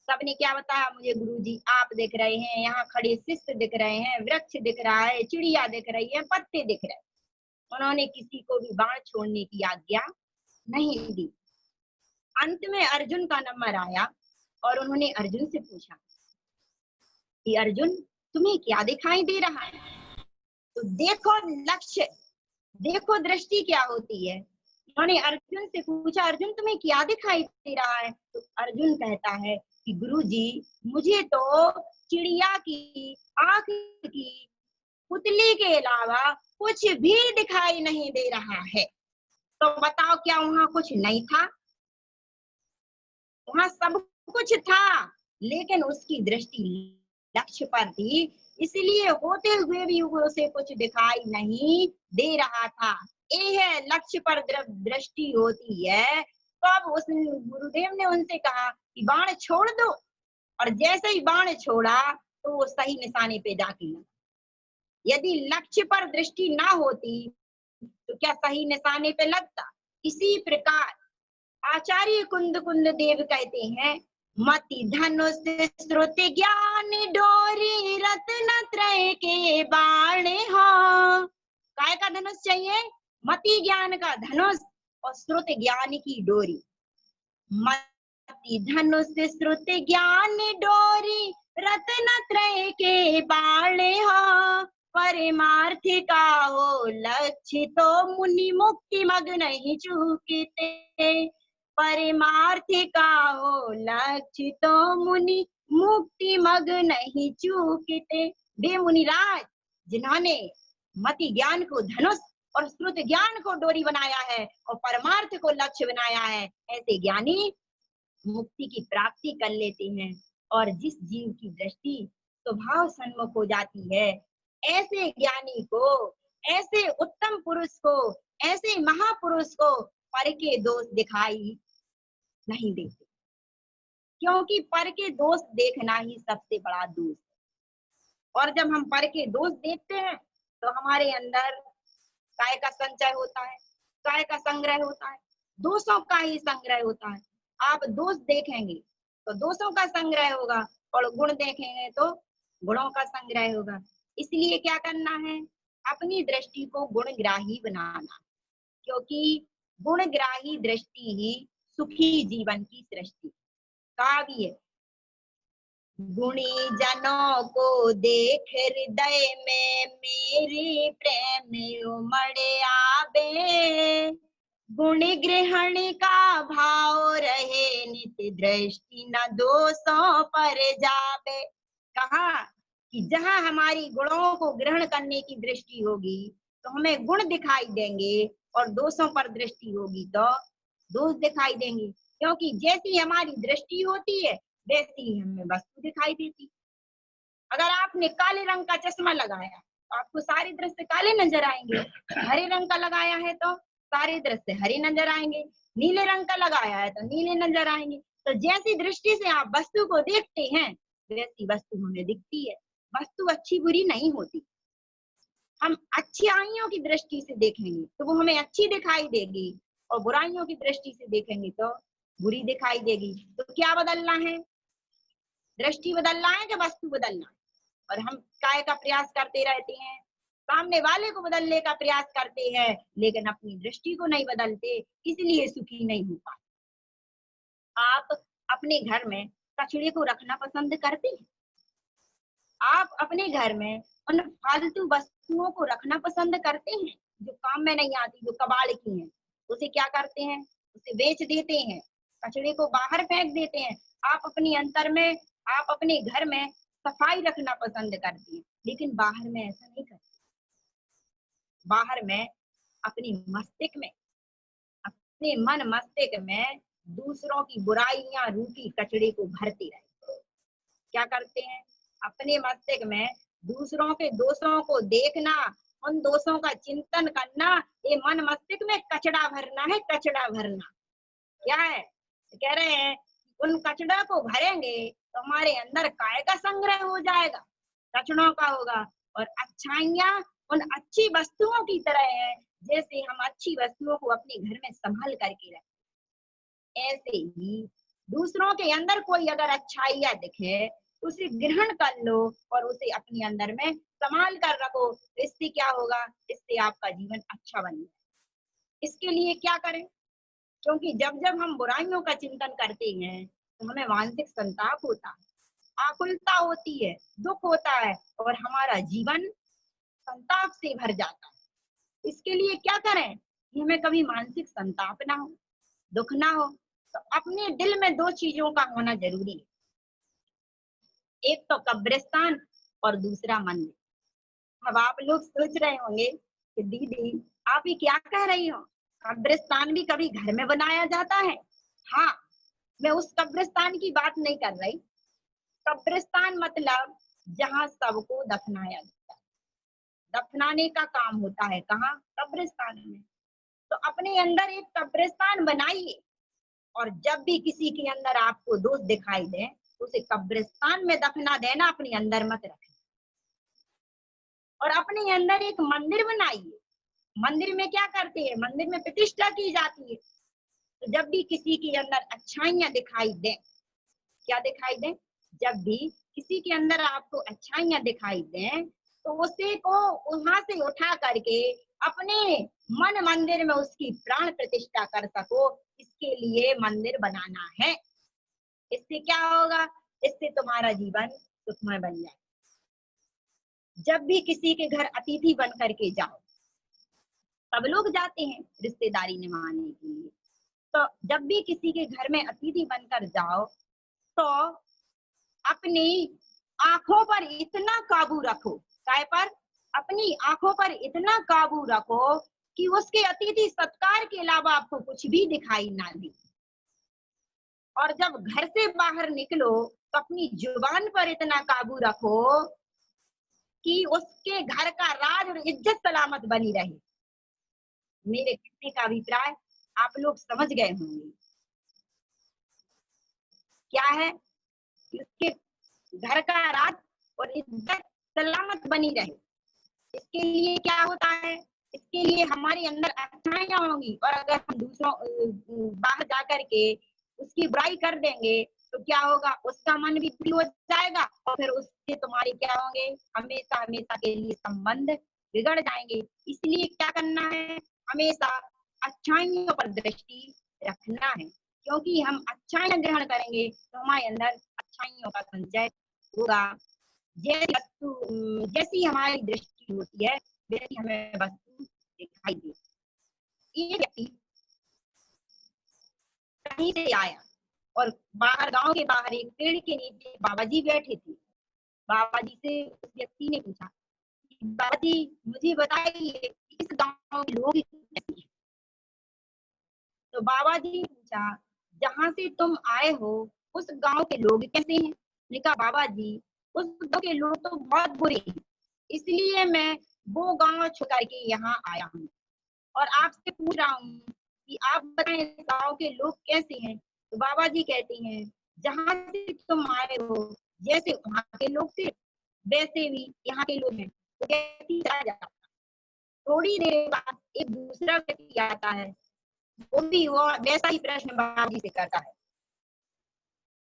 सबने क्या बताया, मुझे गुरुजी आप दिख रहे हैं, यहाँ खड़े शिष्य दिख रहे हैं, वृक्ष दिख रहा है, चिड़िया दिख रही है, पत्ते दिख रहे हैं। उन्होंने किसी को भी बाण छोड़ने की आज्ञा नहीं दी। अंत में अर्जुन का नंबर आया और उन्होंने अर्जुन से पूछा कि अर्जुन तुम्हें क्या दिखाई दे रहा है। तो देखो लक्ष्य, देखो दृष्टि क्या होती है। उन्होंने अर्जुन से पूछा अर्जुन तुम्हें क्या दिखाई दे रहा है। तो अर्जुन कहता है कि गुरुजी मुझे तो चिड़िया की आंख की पुतली के अलावा कुछ भी दिखाई नहीं दे रहा है। तो बताओ क्या वहां कुछ नहीं था? वहां सब कुछ था, लेकिन उसकी दृष्टि लक्ष्य पर थी, इसलिए होते हुए भी उसे कुछ दिखाई नहीं दे रहा था। ये है लक्ष्य पर दृष्टि होती है। तो अब उस गुरुदेव ने उनसे कहा कि बाण छोड़ दो, और जैसे ही बाण छोड़ा तो वो सही निशाने पे जाके लगा। यदि लक्ष्य पर दृष्टि ना होती तो क्या सही निशाने पे लगता? इसी प्रकार आचार्य कुंद कुंद देव कहते हैं मति धनुष श्रुति ज्ञान डोरी रत्न त्रय के बाण हो। काय का धनुष चाहिए? मति ज्ञान का धनुष और श्रुति ज्ञान की डोरी। मति धनुष श्रुति ज्ञान डोरी रत्न त्रय के बाण हो। परमार्थ का हो लक्ष्य तो मुनि मुक्ति मग्न ही चूकते। परमार्थ का हो लक्ष्य तो मुनि मुक्ति मग नहीं चूकते। वे मुनिराज जिन्होंने मति ज्ञान को धनुष और श्रुत ज्ञान को डोरी बनाया है और परमार्थ को लक्ष्य बनाया है, ऐसे ज्ञानी मुक्ति की प्राप्ति कर लेते हैं। और जिस जीव की दृष्टि स्वभाव सन्मुख हो जाती है, ऐसे ज्ञानी को, ऐसे उत्तम पुरुष को, ऐसे महापुरुष को पर के दोष दिखाई नहीं देते, क्योंकि पर के दोष देखना ही सबसे बड़ा दोष है। और जब हम पर के दोष देखते हैं तो हमारे अंदर काय का संचय होता है, काय का संग्रह होता है, दोषों का ही संग्रह होता है। आप दोष देखेंगे तो दोषों का संग्रह होगा और गुण देखेंगे तो गुणों का संग्रह होगा। इसलिए क्या करना है, अपनी दृष्टि को गुणग्राही बनाना, क्योंकि गुणग्राही दृष्टि ही सुखी जीवन की सृष्टि। काव्य गुणी जनों को देख हृदय में मेरे प्रेम उमड़ आवे, गुण ग्रहण का भाव रहे नित्य दृष्टि न दोषों पर जावे। कहा कि जहां हमारी गुणों को ग्रहण करने की दृष्टि होगी तो हमें गुण दिखाई देंगे, और दोषों पर दृष्टि होगी तो दोष दिखाई देंगे, क्योंकि जैसी हमारी दृष्टि होती है वैसी ही हमें वस्तु दिखाई देती। अगर आपने काले रंग का चश्मा लगाया तो आपको सारे दृश्य काले नजर आएंगे, हरे रंग का लगाया है तो सारे दृश्य हरे नजर आएंगे, नीले रंग का लगाया है तो नीले नजर आएंगे। तो जैसी दृष्टि से आप वस्तु को देखते हैं वैसी वस्तु हमें दिखती है। वस्तु अच्छी बुरी नहीं होती। हम अच्छाइयों की दृष्टि से देखेंगे तो वो हमें अच्छी दिखाई देगी, और बुराइयों की दृष्टि से देखेंगे तो बुरी दिखाई देगी। तो क्या बदलना है, दृष्टि बदलना है कि वस्तु बदलना है? और हम काय का प्रयास करते रहते हैं, सामने वाले को बदलने का प्रयास करते हैं, लेकिन अपनी दृष्टि को नहीं बदलते, इसलिए सुखी नहीं हो पाते। आप अपने घर में कचड़े को रखना पसंद करते हैं? आप अपने घर में उन फालतू वस्तुओं को रखना पसंद करते हैं जो काम में नहीं आती, जो कबाड़ की हैं? उसे क्या करते हैं, उसे बेच देते हैं, कचड़े को बाहर फेंक देते हैं। आप अपनी अंतर में, आप अपने घर में सफाई रखना पसंद करती हैं, लेकिन बाहर में ऐसा नहीं करती। बाहर में अपनी मस्तिष्क में, अपने मन मस्तिष्क में दूसरों की बुराइयां रूपी कचड़े को भरते रहते। क्या करते हैं, अपने मस्तिष्क में दूसरों के दोषों को देखना, उन दोषों का चिंतन करना, ये मन मस्तिष्क में कचड़ा भरना है, कचड़ा भरना। क्या है, कह रहे हैं उन कचड़ा को भरेंगे तो हमारे अंदर काय का संग्रह हो जाएगा, कचड़ों का होगा। और अच्छाइयां उन अच्छी वस्तुओं की तरह है, जैसे हम अच्छी वस्तुओं को अपने घर में संभाल करके रखें, ऐसे ही दूसरों के अंदर कोई अगर अच्छाइयां दिखे उसे ग्रहण कर लो और उसे अपने अंदर में संभाल कर रखो। इससे क्या होगा, इससे आपका जीवन अच्छा बन जाए। इसके लिए क्या करें, क्योंकि जब जब हम बुराइयों का चिंतन करते हैं तो हमें मानसिक संताप होता है, आकुलता होती है, दुख होता है, और हमारा जीवन संताप से भर जाता है। इसके लिए क्या करें कि हमें कभी मानसिक संताप ना हो, दुख ना हो। तो अपने दिल में दो चीजों का होना जरूरी है, एक तो कब्रिस्तान और दूसरा मंदिर। अब आप लोग सोच रहे होंगे कि दीदी आप ये क्या कह रही हो, कब्रिस्तान भी कभी घर में बनाया जाता है? हाँ, मैं उस कब्रिस्तान की बात नहीं कर रही। कब्रिस्तान मतलब जहाँ सबको दफनाया जाता है, दफनाने का काम होता है कहाँ, कब्रिस्तान में। तो अपने अंदर एक कब्रिस्तान बनाइए, और जब भी किसी के अंदर आपको दोष दिखाई दे उसे कब्रिस्तान में दफना देना, अपने अंदर मत रखें। और अपने अंदर एक मंदिर बनाइए। मंदिर में क्या करते हैं, मंदिर में प्रतिष्ठा की जाती है। तो जब भी किसी के अंदर अच्छाइयां दिखाई दें, क्या दिखाई दें, जब भी किसी के अंदर आपको अच्छाइयां दिखाई दें तो उसे को वहां से उठा करके अपने मन मंदिर में उसकी प्राण प्रतिष्ठा कर सको, इसके लिए मंदिर बनाना है। इससे क्या होगा, इससे तुम्हारा जीवन सुखमय बन जाए। जब भी किसी के घर अतिथि बन करके जाओ, सब लोग जाते हैं रिश्तेदारी निभाने के लिए, तो जब भी किसी के घर में अतिथि बनकर जाओ तो अपनी आंखों पर इतना काबू रखो, काय पर? अपनी आंखों पर इतना काबू रखो कि उसके अतिथि सत्कार के अलावा आपको कुछ भी दिखाई ना दे। और जब घर से बाहर निकलो तो अपनी जुबान पर इतना काबू रखो कि उसके घर का राज और इज्जत सलामत बनी रहे। मेरे कहने का अभिप्राय आप लोग समझ गए होंगे, क्या है कि उसके घर का राज और इज्जत सलामत बनी रहे। इसके लिए क्या होता है? इसके लिए हमारे अंदर अच्छाइयां होंगी, और अगर हम दूसरों बाहर जाकर के उसकी बुराई कर देंगे तो क्या होगा? उसका मन भी दुखी हो जाएगा और फिर उससे तुम्हारे क्या होंगे? हमेशा हमेशा के लिए संबंध बिगड़ जाएंगे। इसलिए क्या करना है? हमेशा अच्छाइयों पर दृष्टि रखना है, क्योंकि हम अच्छाइयां ग्रहण करेंगे तो हमारे अंदर अच्छाइयों का संचय होगा। जैसी हमारी दृष्टि होती है वैसी हमें वस्तु दिखाई देती। एक व्यक्ति कहीं से आया और बाहर, गांव के बाहर एक पेड़ के नीचे बाबा जी बैठे थे। बाबा जी से उस व्यक्ति ने पूछा, बाबा जी मुझे बताइए इस गांव के लोग कैसे हैं? तो बाबा जी ने पूछा, जहाँ से तुम आए हो उस गांव के लोग कैसे हैं? मैंने कहा, बाबा जी उस गांव के लोग तो बहुत बुरे हैं, इसलिए मैं वो गांव छोड़ करके यहाँ आया हूँ और आपसे पूछ रहा हूँ कि आप बताएं इस गांव के लोग कैसे हैं। तो बाबा जी कहते हैं, जहाँ से तुम आए हो जैसे वहाँ के लोग थे वैसे भी यहाँ के लोग हैं। तो व्यक्ति चला जाता। थोड़ी देर बाद एक दूसरा व्यक्ति आता है, वो भी वो वैसा ही प्रश्न बाबा जी से करता है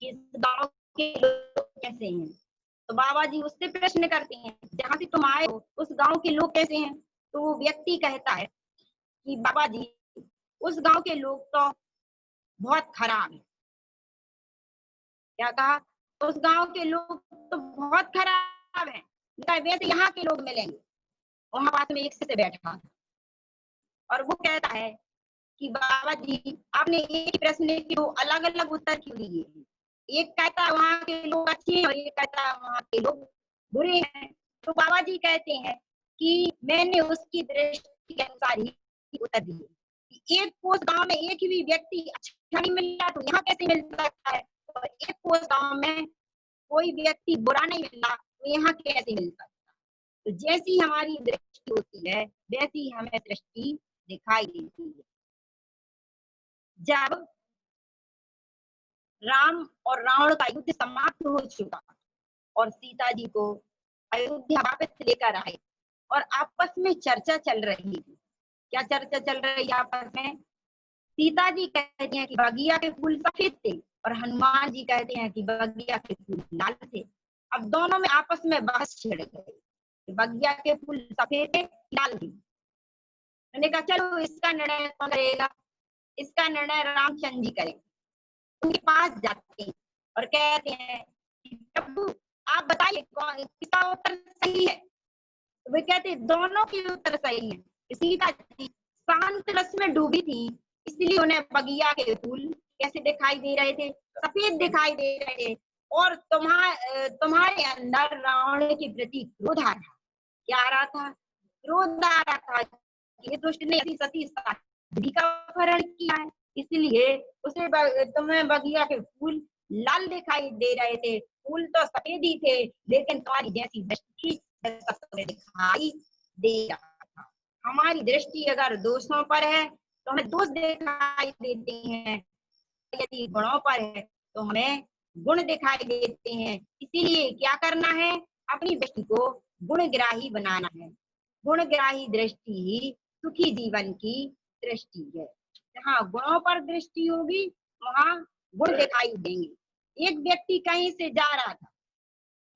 कि इस गांव के लोग कैसे हैं। तो बाबा जी उससे प्रश्न करते हैं, जहाँ से तुम आए हो उस गांव के लोग कैसे हैं? तो वो व्यक्ति कहता है कि बाबा जी उस गांव के लोग तो बहुत खराब है। क्या कहा? उस गांव के लोग तो बहुत खराब हैं, वैसे यहाँ के लोग मिलेंगे। वहां पास में एक से बैठा था और वो कहता है कि बाबा जी आपने एक ही प्रश्न के दो अलग अलग उत्तर क्यों दिए? एक कहता है वहाँ के लोग अच्छे हैं और एक कहता है वहाँ के लोग बुरे हैं। तो बाबा जी कहते हैं कि मैंने उसकी दृष्टि के अनुसार ही उत्तर दिए। एक को उस गांव में एक भी व्यक्ति अच्छा नहीं मिला तो यहाँ कैसे मिल सकता है, और एक को उस गांव में कोई व्यक्ति बुरा नहीं मिला तो यहाँ कैसे मिल सकता? तो जैसी हमारी दृष्टि होती है वैसी हमें दृष्टि दिखाई देती है। जब राम और रावण का युद्ध समाप्त हो चुका और सीता जी को अयोध्या वापस लेकर आए और आपस में चर्चा चल रही थी। क्या चर्चा चल रही है आपस में? सीता जी कहती हैं कि बगिया के फूल सफेद थे और हनुमान जी कहते हैं कि बगिया के फूल लाल थे। अब दोनों में आपस में बहस छिड़ गई, बगिया के फूल सफेद थे लाल थे। मैंने कहा चलो इसका निर्णय कौन करेगा? इसका निर्णय रामचंद्र जी करेंगे। उनके पास जाते हैं और कहते हैं कि प्रभु आप बताइए कौन किसका उत्तर सही है? तो वे कहते दोनों के उत्तर सही है। सीता जी शांत रस में डूबी थी, इसलिए उन्हें बगिया के फूल कैसे दिखाई दे रहे थे? सफेद दिखाई दे रहे थे। और तुम्हारे अंदर रावण के प्रति क्रोध आ रहा। क्या आ रहा था? क्रोध आ रहा था कि ये दुष्ट ने ऐसी सती साध्वी का अपहरण किया है, इसलिए उसे तुम्हें बगिया के फूल लाल दिखाई दे रहे थे। फूल तो सफेद ही थे लेकिन तुम्हारी जैसी दृष्टि दिखाई दे रहा था। हमारी दृष्टि अगर दोषों पर है तो हमें दोष दिखाई देते हैं, यदि गुणों पर है तो हमें गुण दिखाई देते हैं। इसीलिए क्या करना है? अपनी दृष्टि को गुणग्राही बनाना है। गुणग्राही दृष्टि ही सुखी जीवन की दृष्टि है। जहाँ गुणों पर दृष्टि होगी वहाँ गुण दिखाई देंगे। एक व्यक्ति कहीं से जा रहा था,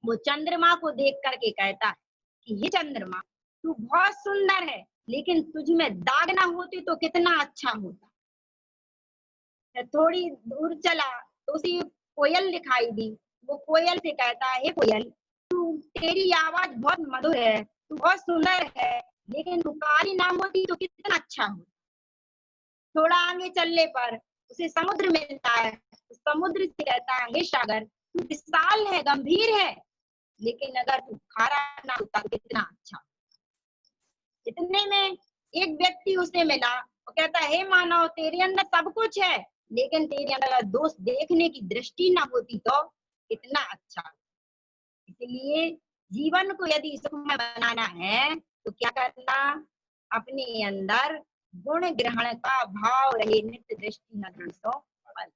वो चंद्रमा को देख करके कहता है कि ये चंद्रमा तू बहुत सुंदर है, लेकिन तुझ में दाग ना होते तो कितना अच्छा होता। थोड़ी दूर चला तो उसे कोयल दिखाई दी। वो कोयल से कहता है, हे कोयल तू तेरी आवाज बहुत मधुर है, तू बहुत सुंदर है, लेकिन तू काली ना होती तो कितना अच्छा होता। थोड़ा आगे चलने पर उसे समुद्र मिलता है। समुद्र से कहता है, हे सागर तू विशाल है, गंभीर है, लेकिन अगर तू खारा ना होता तो कितना अच्छा। इतने में एक व्यक्ति उसे मिला, वो कहता है, हे मानव, तेरे अंदर सब कुछ है, लेकिन तेरे अंदर अगर दोष देखने की दृष्टि ना होती तो कितना अच्छा। इसलिए जीवन को यदि सुखमय बनाना है तो क्या करना, अपने अंदर गुण ग्रहण का भाव रहे, नित्य दृष्टि न दोषों फल।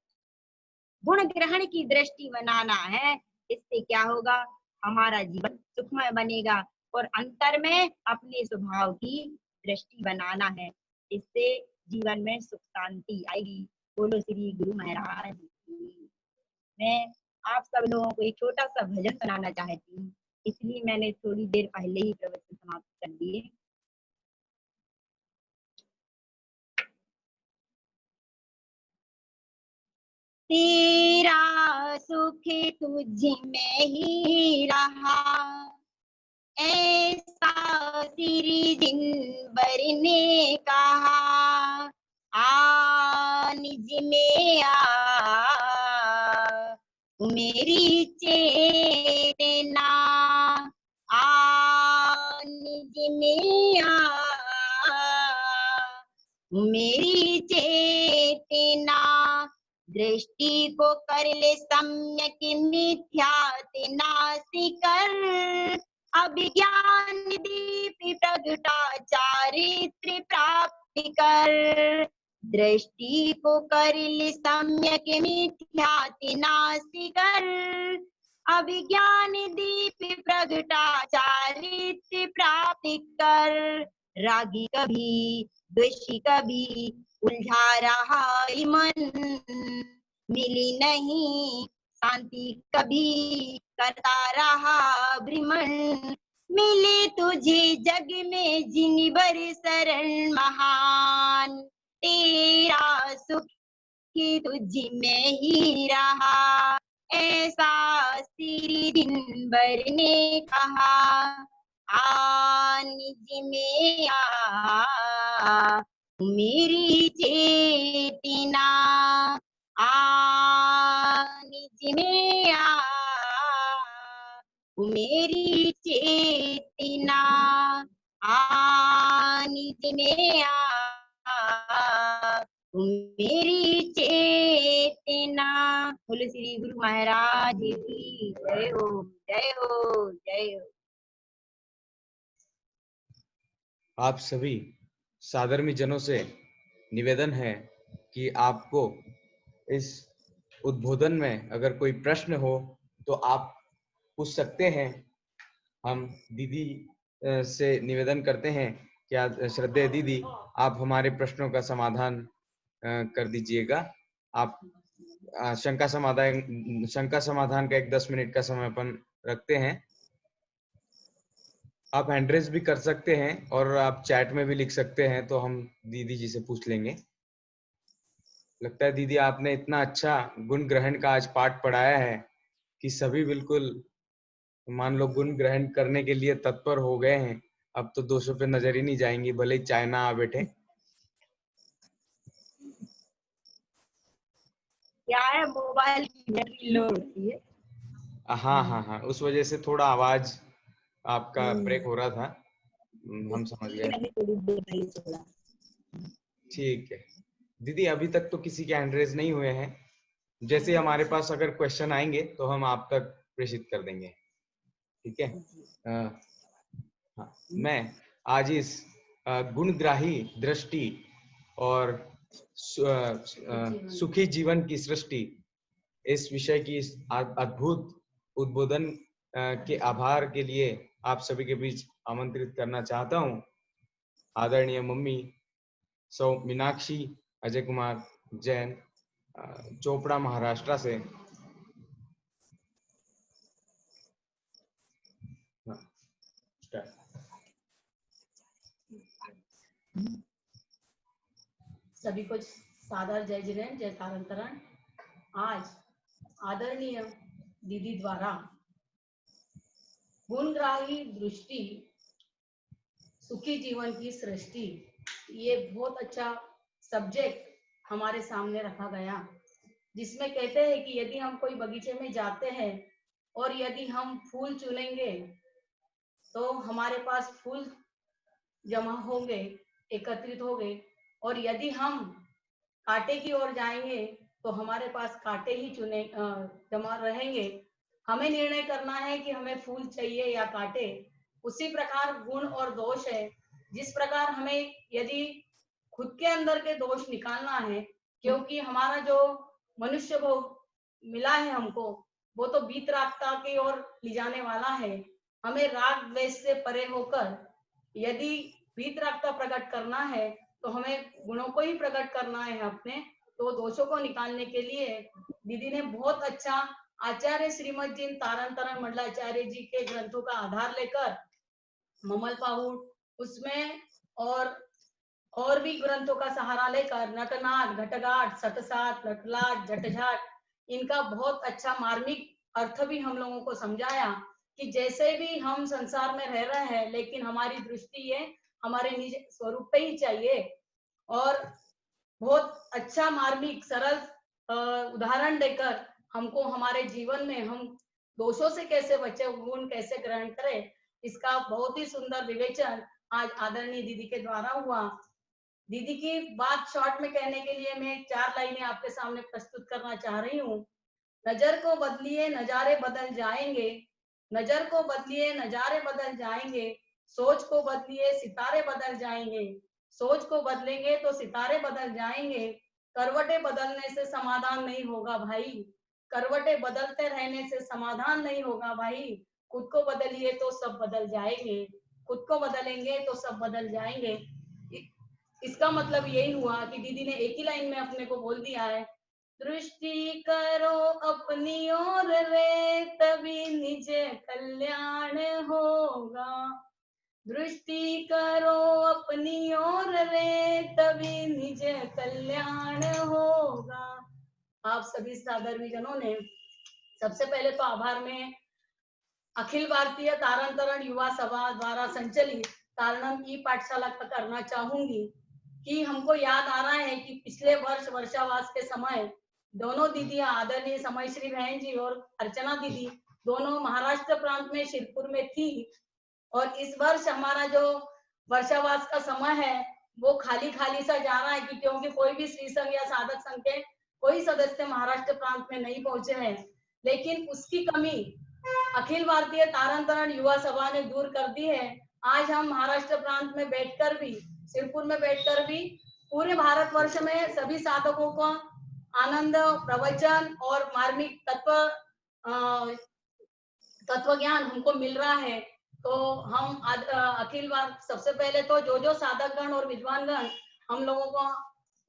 गुण ग्रहण की दृष्टि बनाना है, इससे क्या होगा, हमारा जीवन सुखमय बनेगा। और अंतर में अपने स्वभाव की दृष्टि बनाना है, इससे जीवन में सुख शांति आएगी। बोलो श्री गुरु महाराज की। मैं आप सब लोगों को एक छोटा सा भजन सुनाना चाहती हूँ, इसलिए मैंने थोड़ी देर पहले ही प्रवचन समाप्त कर दिए। तेरा सुख तुझ में ही रहा, ऐसा श्री दिनबर ने कहा। निज में मेरी चेतना, निज में मेरी चेतना। दृष्टि को कर ले सम्यक मिथ्याति नाश कर, अभिज्ञान दीप प्रगटा चारित्र प्राप्त कर। दृष्टि को कर ले सम्यक मिथ्याति नाश कर, अभिज्ञान दीप प्रगटा चारित्र प्राप्त कर। रागी कभी द्वेषी कभी उलझा रहा मन, मिली नहीं शांति कभी करता रहा भ्रमण। मिले तुझे जग में जिनबर शरण महान, तेरा सुख ही तुझ में ही रहा, ऐसा श्री दिनबर ने कहा। निज में मेरी चेतना, निज में मेरी चेतना, निज में मेरी चेतना। बोलो श्री गुरु महाराज की जय हो, जय हो, जय हो। आप सभी साधर्मी जनों से निवेदन है कि आपको इस उद्बोधन में अगर कोई प्रश्न हो तो आप पूछ सकते हैं। हम दीदी से निवेदन करते हैं कि आज श्रद्धेय दीदी आप हमारे प्रश्नों का समाधान कर दीजिएगा। आप शंका समाधान का एक 10 मिनट का समय अपन रखते हैं। आप हैंड रेज भी कर सकते हैं और आप चैट में भी लिख सकते हैं, तो हम दीदी जी से पूछ लेंगे। लगता है दीदी आपने इतना अच्छा गुण ग्रहण का आज पाठ पढ़ाया है कि सभी बिल्कुल मान लो गुण ग्रहण करने के लिए तत्पर हो गए हैं। अब तो 200 पे नजर ही नहीं जाएंगी, भले ही चाइना आ बैठे। क्या है, मोबाइल की बैटरी लो होती है। हाँ, उस वजह से थोड़ा आवाज आपका ब्रेक हो रहा था। हम समझ गए। मैंने थोड़ी देर पहले छोड़ा। ठीक है दीदी, अभी तक तो किसी के हैंड रेज नहीं हुए हैं। जैसे हमारे पास अगर क्वेश्चन आएंगे तो हम आप तक प्रेषित कर देंगे, ठीक है। हाँ, मैं आज इस गुणग्राही दृष्टि और सुखी जीवन की सृष्टि, इस विषय की इस अद्भुत उद्बोधन के आभार के लिए आप सभी के बीच आमंत्रित करना चाहता हूँ। आदरणीय मम्मी सौ मीनाक्षी अजय कुमार जैन, चोपड़ा महाराष्ट्र से। सभी को सादर जय जिनेन्द्र, जय तारंतरण। आज आदरणीय दीदी द्वारा गुणग्राही दृष्टि, सुखी जीवन की सृष्टि, ये बहुत अच्छा सब्जेक्ट हमारे सामने रखा गया, जिसमें कहते हैं कि यदि हम कोई बगीचे में जाते हैं और यदि हम फूल चुनेंगे तो हमारे पास फूल जमा होंगे, एकत्रित होंगे, और यदि हम कांटे की ओर जाएंगे तो हमारे पास कांटे ही जमा रहेंगे। हमें निर्णय करना है कि हमें फूल चाहिए या कांटे। उसी प्रकार गुण और दोष है। जिस प्रकार हमें यदि खुद के अंदर के दोष निकालना है, क्योंकि हमारा जो मनुष्य को मिला है हमको, वो तो वीतरागता की ओर ले जाने वाला है। हमें राग द्वेष से परे होकर यदि वीतरागता प्रकट करना है तो हमें गुणों को ही प्रकट करना है अपने। तो दोषों को निकालने के लिए दीदी ने बहुत अच्छा आचार्य श्रीमद जी तारण तरण मंडलाचार्य जी के ग्रंथों का आधार लेकर ममल पाहुड़ उसमें और भी ग्रंथों का सहारा लेकर नटनाट, घटघाट, सतसात, लटलाट, झटझाट, इनका बहुत अच्छा मार्मिक अर्थ भी हम लोगों को समझाया कि जैसे भी हम संसार में रह रहे हैं, लेकिन हमारी दृष्टि ये हमारे निज स्वरूप पे ही चाहिए। और बहुत अच्छा मार्मिक सरल उदाहरण देकर हमको हमारे जीवन में हम दोषों से कैसे बचे, गुण कैसे ग्रहण करें, इसका बहुत ही सुंदर विवेचन आज आदरणीय दीदी के द्वारा हुआ। दीदी की बात शॉर्ट में कहने के लिए मैं 4 लाइनें आपके सामने प्रस्तुत करना चाह रही हूँ। नजर को बदलिए नजारे बदल जाएंगे, नजर को बदलिए नजारे बदल जाएंगे, सोच को बदलिए सितारे बदल जाएंगे, सोच को बदलेंगे तो सितारे बदल जाएंगे। करवटें बदलने से समाधान नहीं होगा भाई, करवटें बदलते रहने से समाधान नहीं होगा भाई। खुद को बदलिए तो सब बदल जाएंगे, खुद को बदलेंगे तो सब बदल जाएंगे। इसका मतलब यही हुआ कि दीदी ने एक ही लाइन में अपने को बोल दिया है, दृष्टि करो अपनी ओर रे तभी निज कल्याण होगा, दृष्टि करो अपनी ओर रे तभी निज कल्याण होगा। आप सभी साधर्मी जनों ने सबसे पहले तो आभार में अखिल भारतीय तारण तरण युवा सभा द्वारा संचालित तारणम ई पाठशाला का करना चाहूंगी कि हमको याद आ रहा है कि पिछले वर्ष वर्षावास के समय दोनों दीदियां आदरणीय समयश्री बहन जी और अर्चना दीदी दोनों महाराष्ट्र प्रांत में शिरपुर में थी, और इस वर्ष हमारा जो वर्षावास का समय है वो खाली खाली सा जा रहा है कि क्योंकि कोई भी श्री संघ या साधक संघ के कोई सदस्य महाराष्ट्र प्रांत में नहीं पहुंचे हैं। लेकिन उसकी कमी अखिल भारतीय तारण तरण युवा सभा ने दूर कर दी है। आज हम महाराष्ट्र प्रांत में बैठकर भी, शिरपुर में बैठकर भी पूरे भारतवर्ष में सभी साधकों को आनंद, प्रवचन और मार्मिक तत्व ज्ञान हमको मिल रहा है। तो हम अखिल भारत सबसे पहले तो जो साधकगण और विद्वानगण हम लोगों को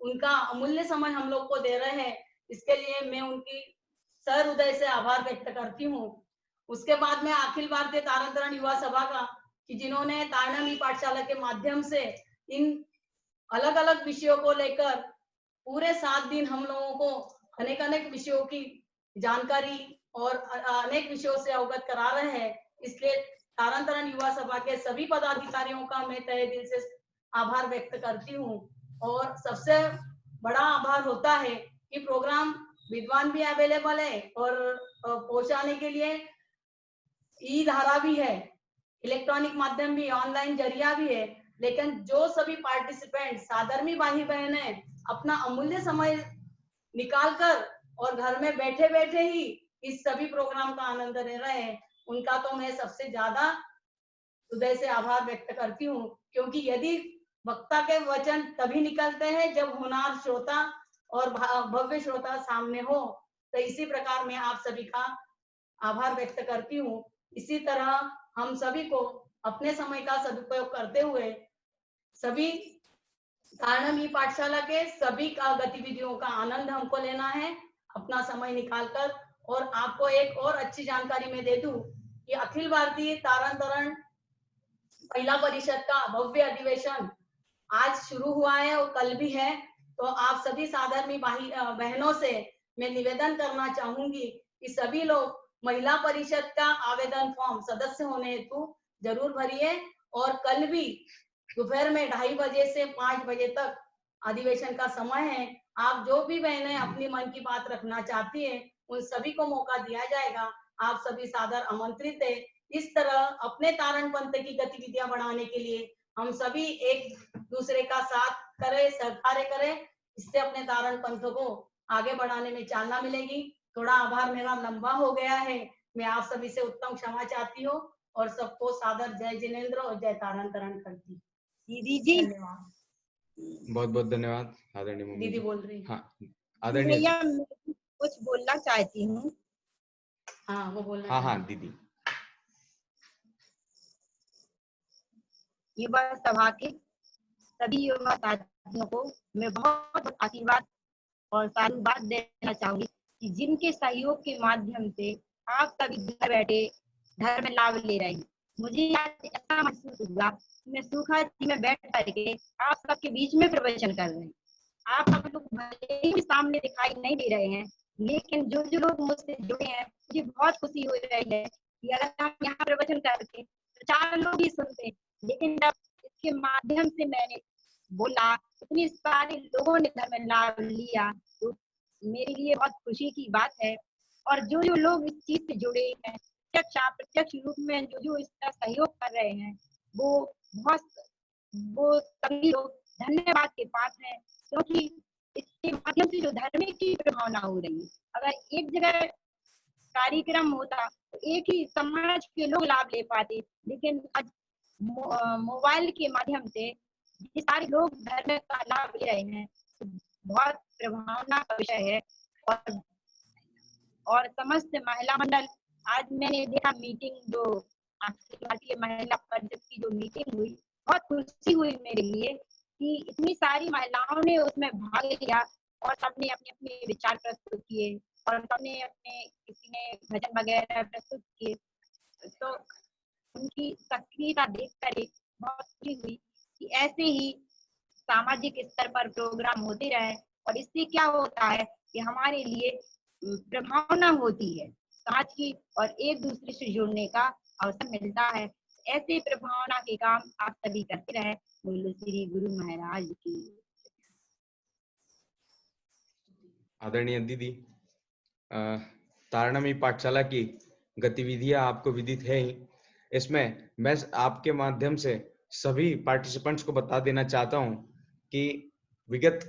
उनका अमूल्य समय हम लोग को दे रहे हैं, इसके लिए मैं उनकी सहृदय से आभार व्यक्त करती हूँ। उसके बाद में अखिल भारतीय तारण तरण युवा सभा का कि जिन्होंने तारणम ई पाठशाला के माध्यम से इन अलग अलग विषयों को लेकर पूरे 7 दिन हम लोगों को अनेक अनेक विषयों की जानकारी और अनेक विषयों से अवगत करा रहे हैं। इसलिए तारण तरण युवा सभा के सभी पदाधिकारियों का मैं तहे दिल से आभार व्यक्त करती हूँ। और सबसे बड़ा आभार होता है कि प्रोग्राम विद्वान भी अवेलेबल है और पहुंचाने के लिए ई धारा भी है, इलेक्ट्रॉनिक माध्यम भी, ऑनलाइन जरिया भी है। लेकिन जो सभी पार्टिसिपेंट साधर्मी भाई बहने अपना अमूल्य समय निकालकर और घर में बैठे बैठे ही इस सभी प्रोग्राम का आनंद ले रहे हैं, उनका तो मैं सबसे ज्यादा हृदय से आभार व्यक्त करती हूँ। क्योंकि यदि वक्ता के वचन तभी निकलते हैं जब होनहार श्रोता और भव्य श्रोता सामने हो। तो इसी प्रकार मैं आप सभी का आभार व्यक्त करती हूँ। इसी तरह हम सभी को अपने समय का सदुपयोग करते हुए सभी तारणम ई पाठशाला के सभी का गतिविधियों का आनंद हमको लेना है अपना समय निकालकर। और आपको एक और अच्छी जानकारी मैं दे दूं कि अखिल भारतीय तारण तरण महिला परिषद का भव्य अधिवेशन आज शुरू हुआ है और कल भी है। तो आप सभी साधर्मी बहनों से मैं निवेदन करना चाहूंगी कि सभी लोग महिला परिषद का आवेदन फॉर्म सदस्य होने हेतु जरूर भरिए। और कल भी दोपहर में 2:30 बजे से 5 बजे तक अधिवेशन का समय है। आप जो भी बहनें अपनी मन की बात रखना चाहती हैं उन सभी को मौका दिया जाएगा। आप सभी सादर आमंत्रित है। इस तरह अपने तारण पंथ की गतिविधियां बढ़ाने के लिए हम सभी एक दूसरे का साथ करें, सहकार्य करें। इससे अपने तारण पंथ को आगे बढ़ाने में चालना मिलेगी। थोड़ा आभार मेरा लंबा हो गया है। मैं आप सभी से उत्तम क्षमा चाहती हूँ और सबको सादर जय जिनेन्द्र और जय तारण तरण करती हूँ। दीदी जी, धन्यवाद। बहुत बहुत धन्यवाद आदरणीय मम्मी दीदी जी। बोल रही। हाँ आदरणीय भैया मैं कुछ बोलना चाहती हूँ। हाँ वो बोलना हाँ चाहती दीदी। युवा सभा के सभी युवा साथियों को मैं बहुत बहुत आशीर्वाद और साधुवाद देना चाहूंगी कि जिनके सहयोग के माध्यम से आप सभी घर बैठे धर्म लाभ ले रहे हैं। मुझे आज ऐसा महसूस हुआ कि मैं सुखद में बैठ करके आप सबके बीच में प्रवचन कर रहे हैं। आप सब लोग भले ही सामने दिखाई नहीं दे रहे हैं, लेकिन जो जो लोग मुझसे जुड़े हैं मुझे बहुत खुशी हो रही है कि अगर हम यहाँ प्रवचन करते तो 4 लोग ही सुनते, लेकिन जब इसके माध्यम से मैंने बोला, इतने सारे लोगों ने धर्म लाभ लिया, तो मेरे लिए बहुत खुशी की बात है। और जो जो लोग इस चीज से जुड़े हैं, प्रत्यक्ष अप्रत्यक्ष रूप में जो जो इसका सहयोग कर रहे हैं, वो बहुत वो सभी लोग धन्यवाद के पात्र हैं, क्योंकि इसके माध्यम से जो धर्म की भावना हो रही है। अगर एक जगह कार्यक्रम होता तो एक ही समाज के लोग लाभ ले पाते, लेकिन आज मोबाइल के माध्यम से ये सारे लोग धर्म का लाभ ले रहे हैं, तो बहुत प्रभावना का विषय है। और समस्त महिला मंडल, आज मैंने देखा मीटिंग जो अखिल भारतीय महिला परिषद की जो मीटिंग हुई, बहुत खुशी हुई मेरे लिए कि इतनी सारी महिलाओं ने उसमें भाग लिया और सबने अपने अपने विचार प्रस्तुत किए और सबने अपने किसी ने भजन वगैरह प्रस्तुत किए। तो उनकी सक्रियता देख कर बहुत खुशी हुई कि ऐसे ही सामाजिक स्तर पर प्रोग्राम होते रहे। और इससे क्या होता है कि हमारे लिए प्रभावना होती है समाज की और एक दूसरे से जुड़ने का अवसर मिलता है। ऐसे प्रभावना के काम आप सभी करते रहे। बोलो श्री गुरु महाराज की। आदरणीय दीदी, तारणमी पाठशाला की गतिविधियां आपको विदित है ही। इसमें मैं आपके माध्यम से सभी पार्टिसिपेंट्स को बता देना चाहता हूं कि विगत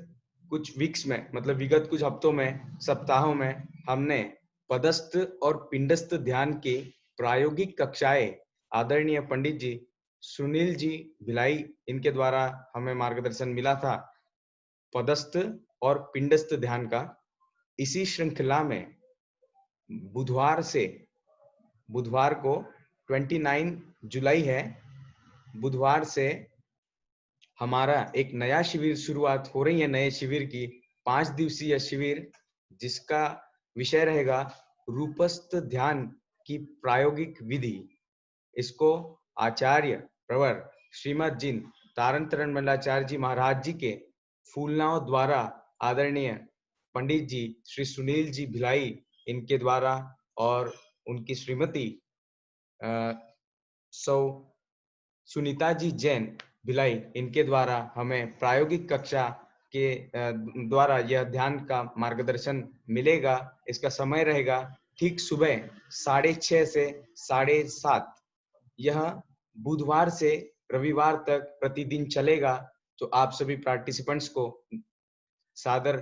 कुछ वीक्स में, मतलब विगत कुछ हफ्तों में, सप्ताहों में हमने पदस्थ और पिंडस्थ ध्यान की प्रायोगिक कक्षाएं आदरणीय पंडित जी सुनील जी भिलाई इनके द्वारा हमें मार्गदर्शन मिला था पदस्थ और पिंडस्थ ध्यान का। इसी श्रृंखला में बुधवार को 29 जुलाई है, बुधवार से हमारा एक नया शिविर शुरुआत हो रही है, नए शिविर की 5 दिवसीय शिविर, जिसका विषय रहेगा रूपस्थ ध्यान की प्रायोगिक विधि। इसको आचार्य प्रवर श्रीमद जिन तारण तरण मंडलाचार्य जी महाराज जी के फूलनाओं द्वारा आदरणीय पंडित जी श्री सुनील जी भिलाई इनके द्वारा और उनकी श्रीमती सौ सुनीता जी जैन भिलाई इनके द्वारा हमें प्रायोगिक कक्षा के द्वारा यह ध्यान का मार्गदर्शन मिलेगा। इसका समय रहेगा ठीक सुबह 6:30 से 7:30। यह बुधवार से रविवार तक प्रतिदिन चलेगा। तो आप सभी पार्टिसिपेंट्स को सादर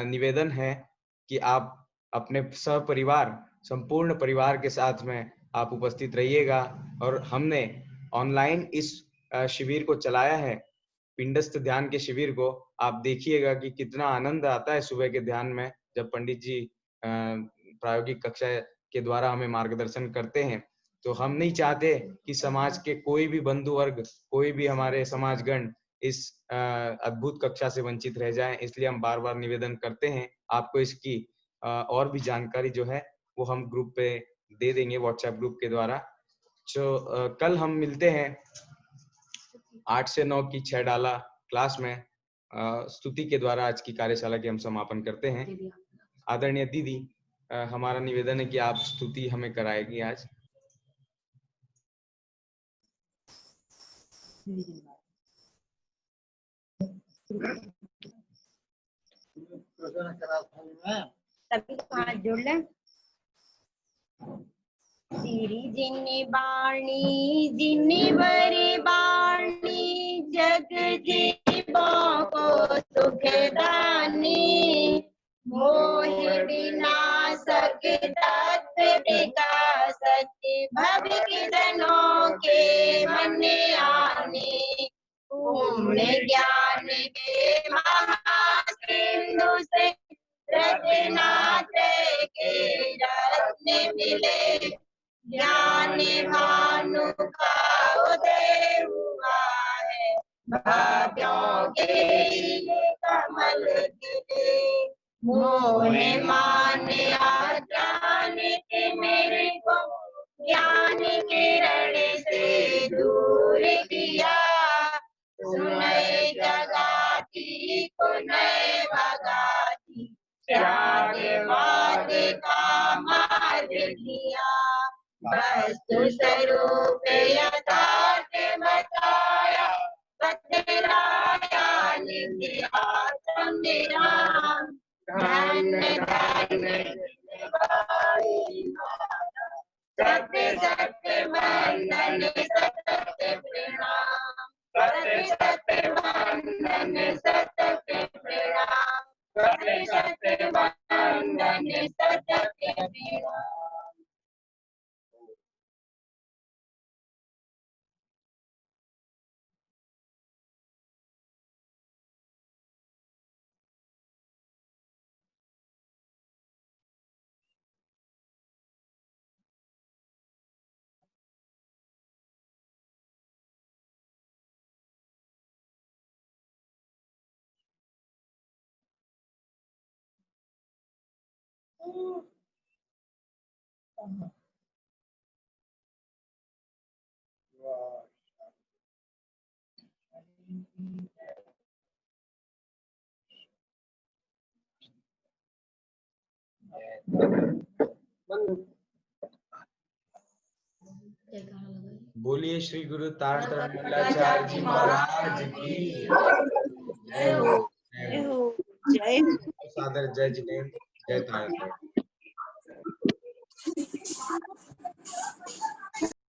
निवेदन है कि आप अपने सहपरिवार, संपूर्ण परिवार के साथ में आप उपस्थित रहिएगा। और हमने ऑनलाइन इस शिविर को चलाया है, पिंडस्थ ध्यान के शिविर को। आप देखिएगा कि कितना आनंद आता है सुबह के ध्यान में, जब पंडित जी प्रायोगिक कक्षा के द्वारा हमें मार्गदर्शन करते हैं। तो हम नहीं चाहते कि समाज के कोई भी बंधु वर्ग, कोई भी हमारे समाजगण इस अद्भुत कक्षा से वंचित रह जाएं। इसलिए हम बार बार निवेदन करते हैं। आपको इसकी और भी जानकारी जो है वो हम ग्रुप पे दे देंगे, व्हाट्सएप ग्रुप के द्वारा। तो कल हम मिलते हैं 8 से 9 की 6 डाला क्लास में। स्तुति के द्वारा आज की कार्यशाला की हम समापन करते हैं। आदरणीय दीदी, हमारा निवेदन है कि आप स्तुति हमें कराएगी आज। सभी हाथ जोड़ लें। सिरी जिन्नी बाणी जिन्नी बरी बाणी जग जीवों को सुख दानी मोह विनाशक तत्व विकासक भव किरणों के मन आने पूर्ण ज्ञान के महासिंधु से रत्नात्रय के रत्न मिले ज्ञान भानु का उदय हुआ है भाग्यों के कमल खिले मोह मान अज्ञान के मेरे को ज्ञान किरण से दूर किया सुनय जगाती पुनः भगाती त्यागवाद का मार्ग दिया वस्तु स्वरूप यथार्थ बताया बतलाया नित्यात्म निराम धन धन सत्य सत्य वंदन सत्य प्रणाम सत्य सत्य वंदन सत्य प्रणाम सत्य सत्य वंदन सत्य प्रणाम। बोलिए श्री गुरु तारतम्य मंगलाचार्य जी महाराज की जय हो। जय सादर जय जिनेन्द्र जय तारतम्य।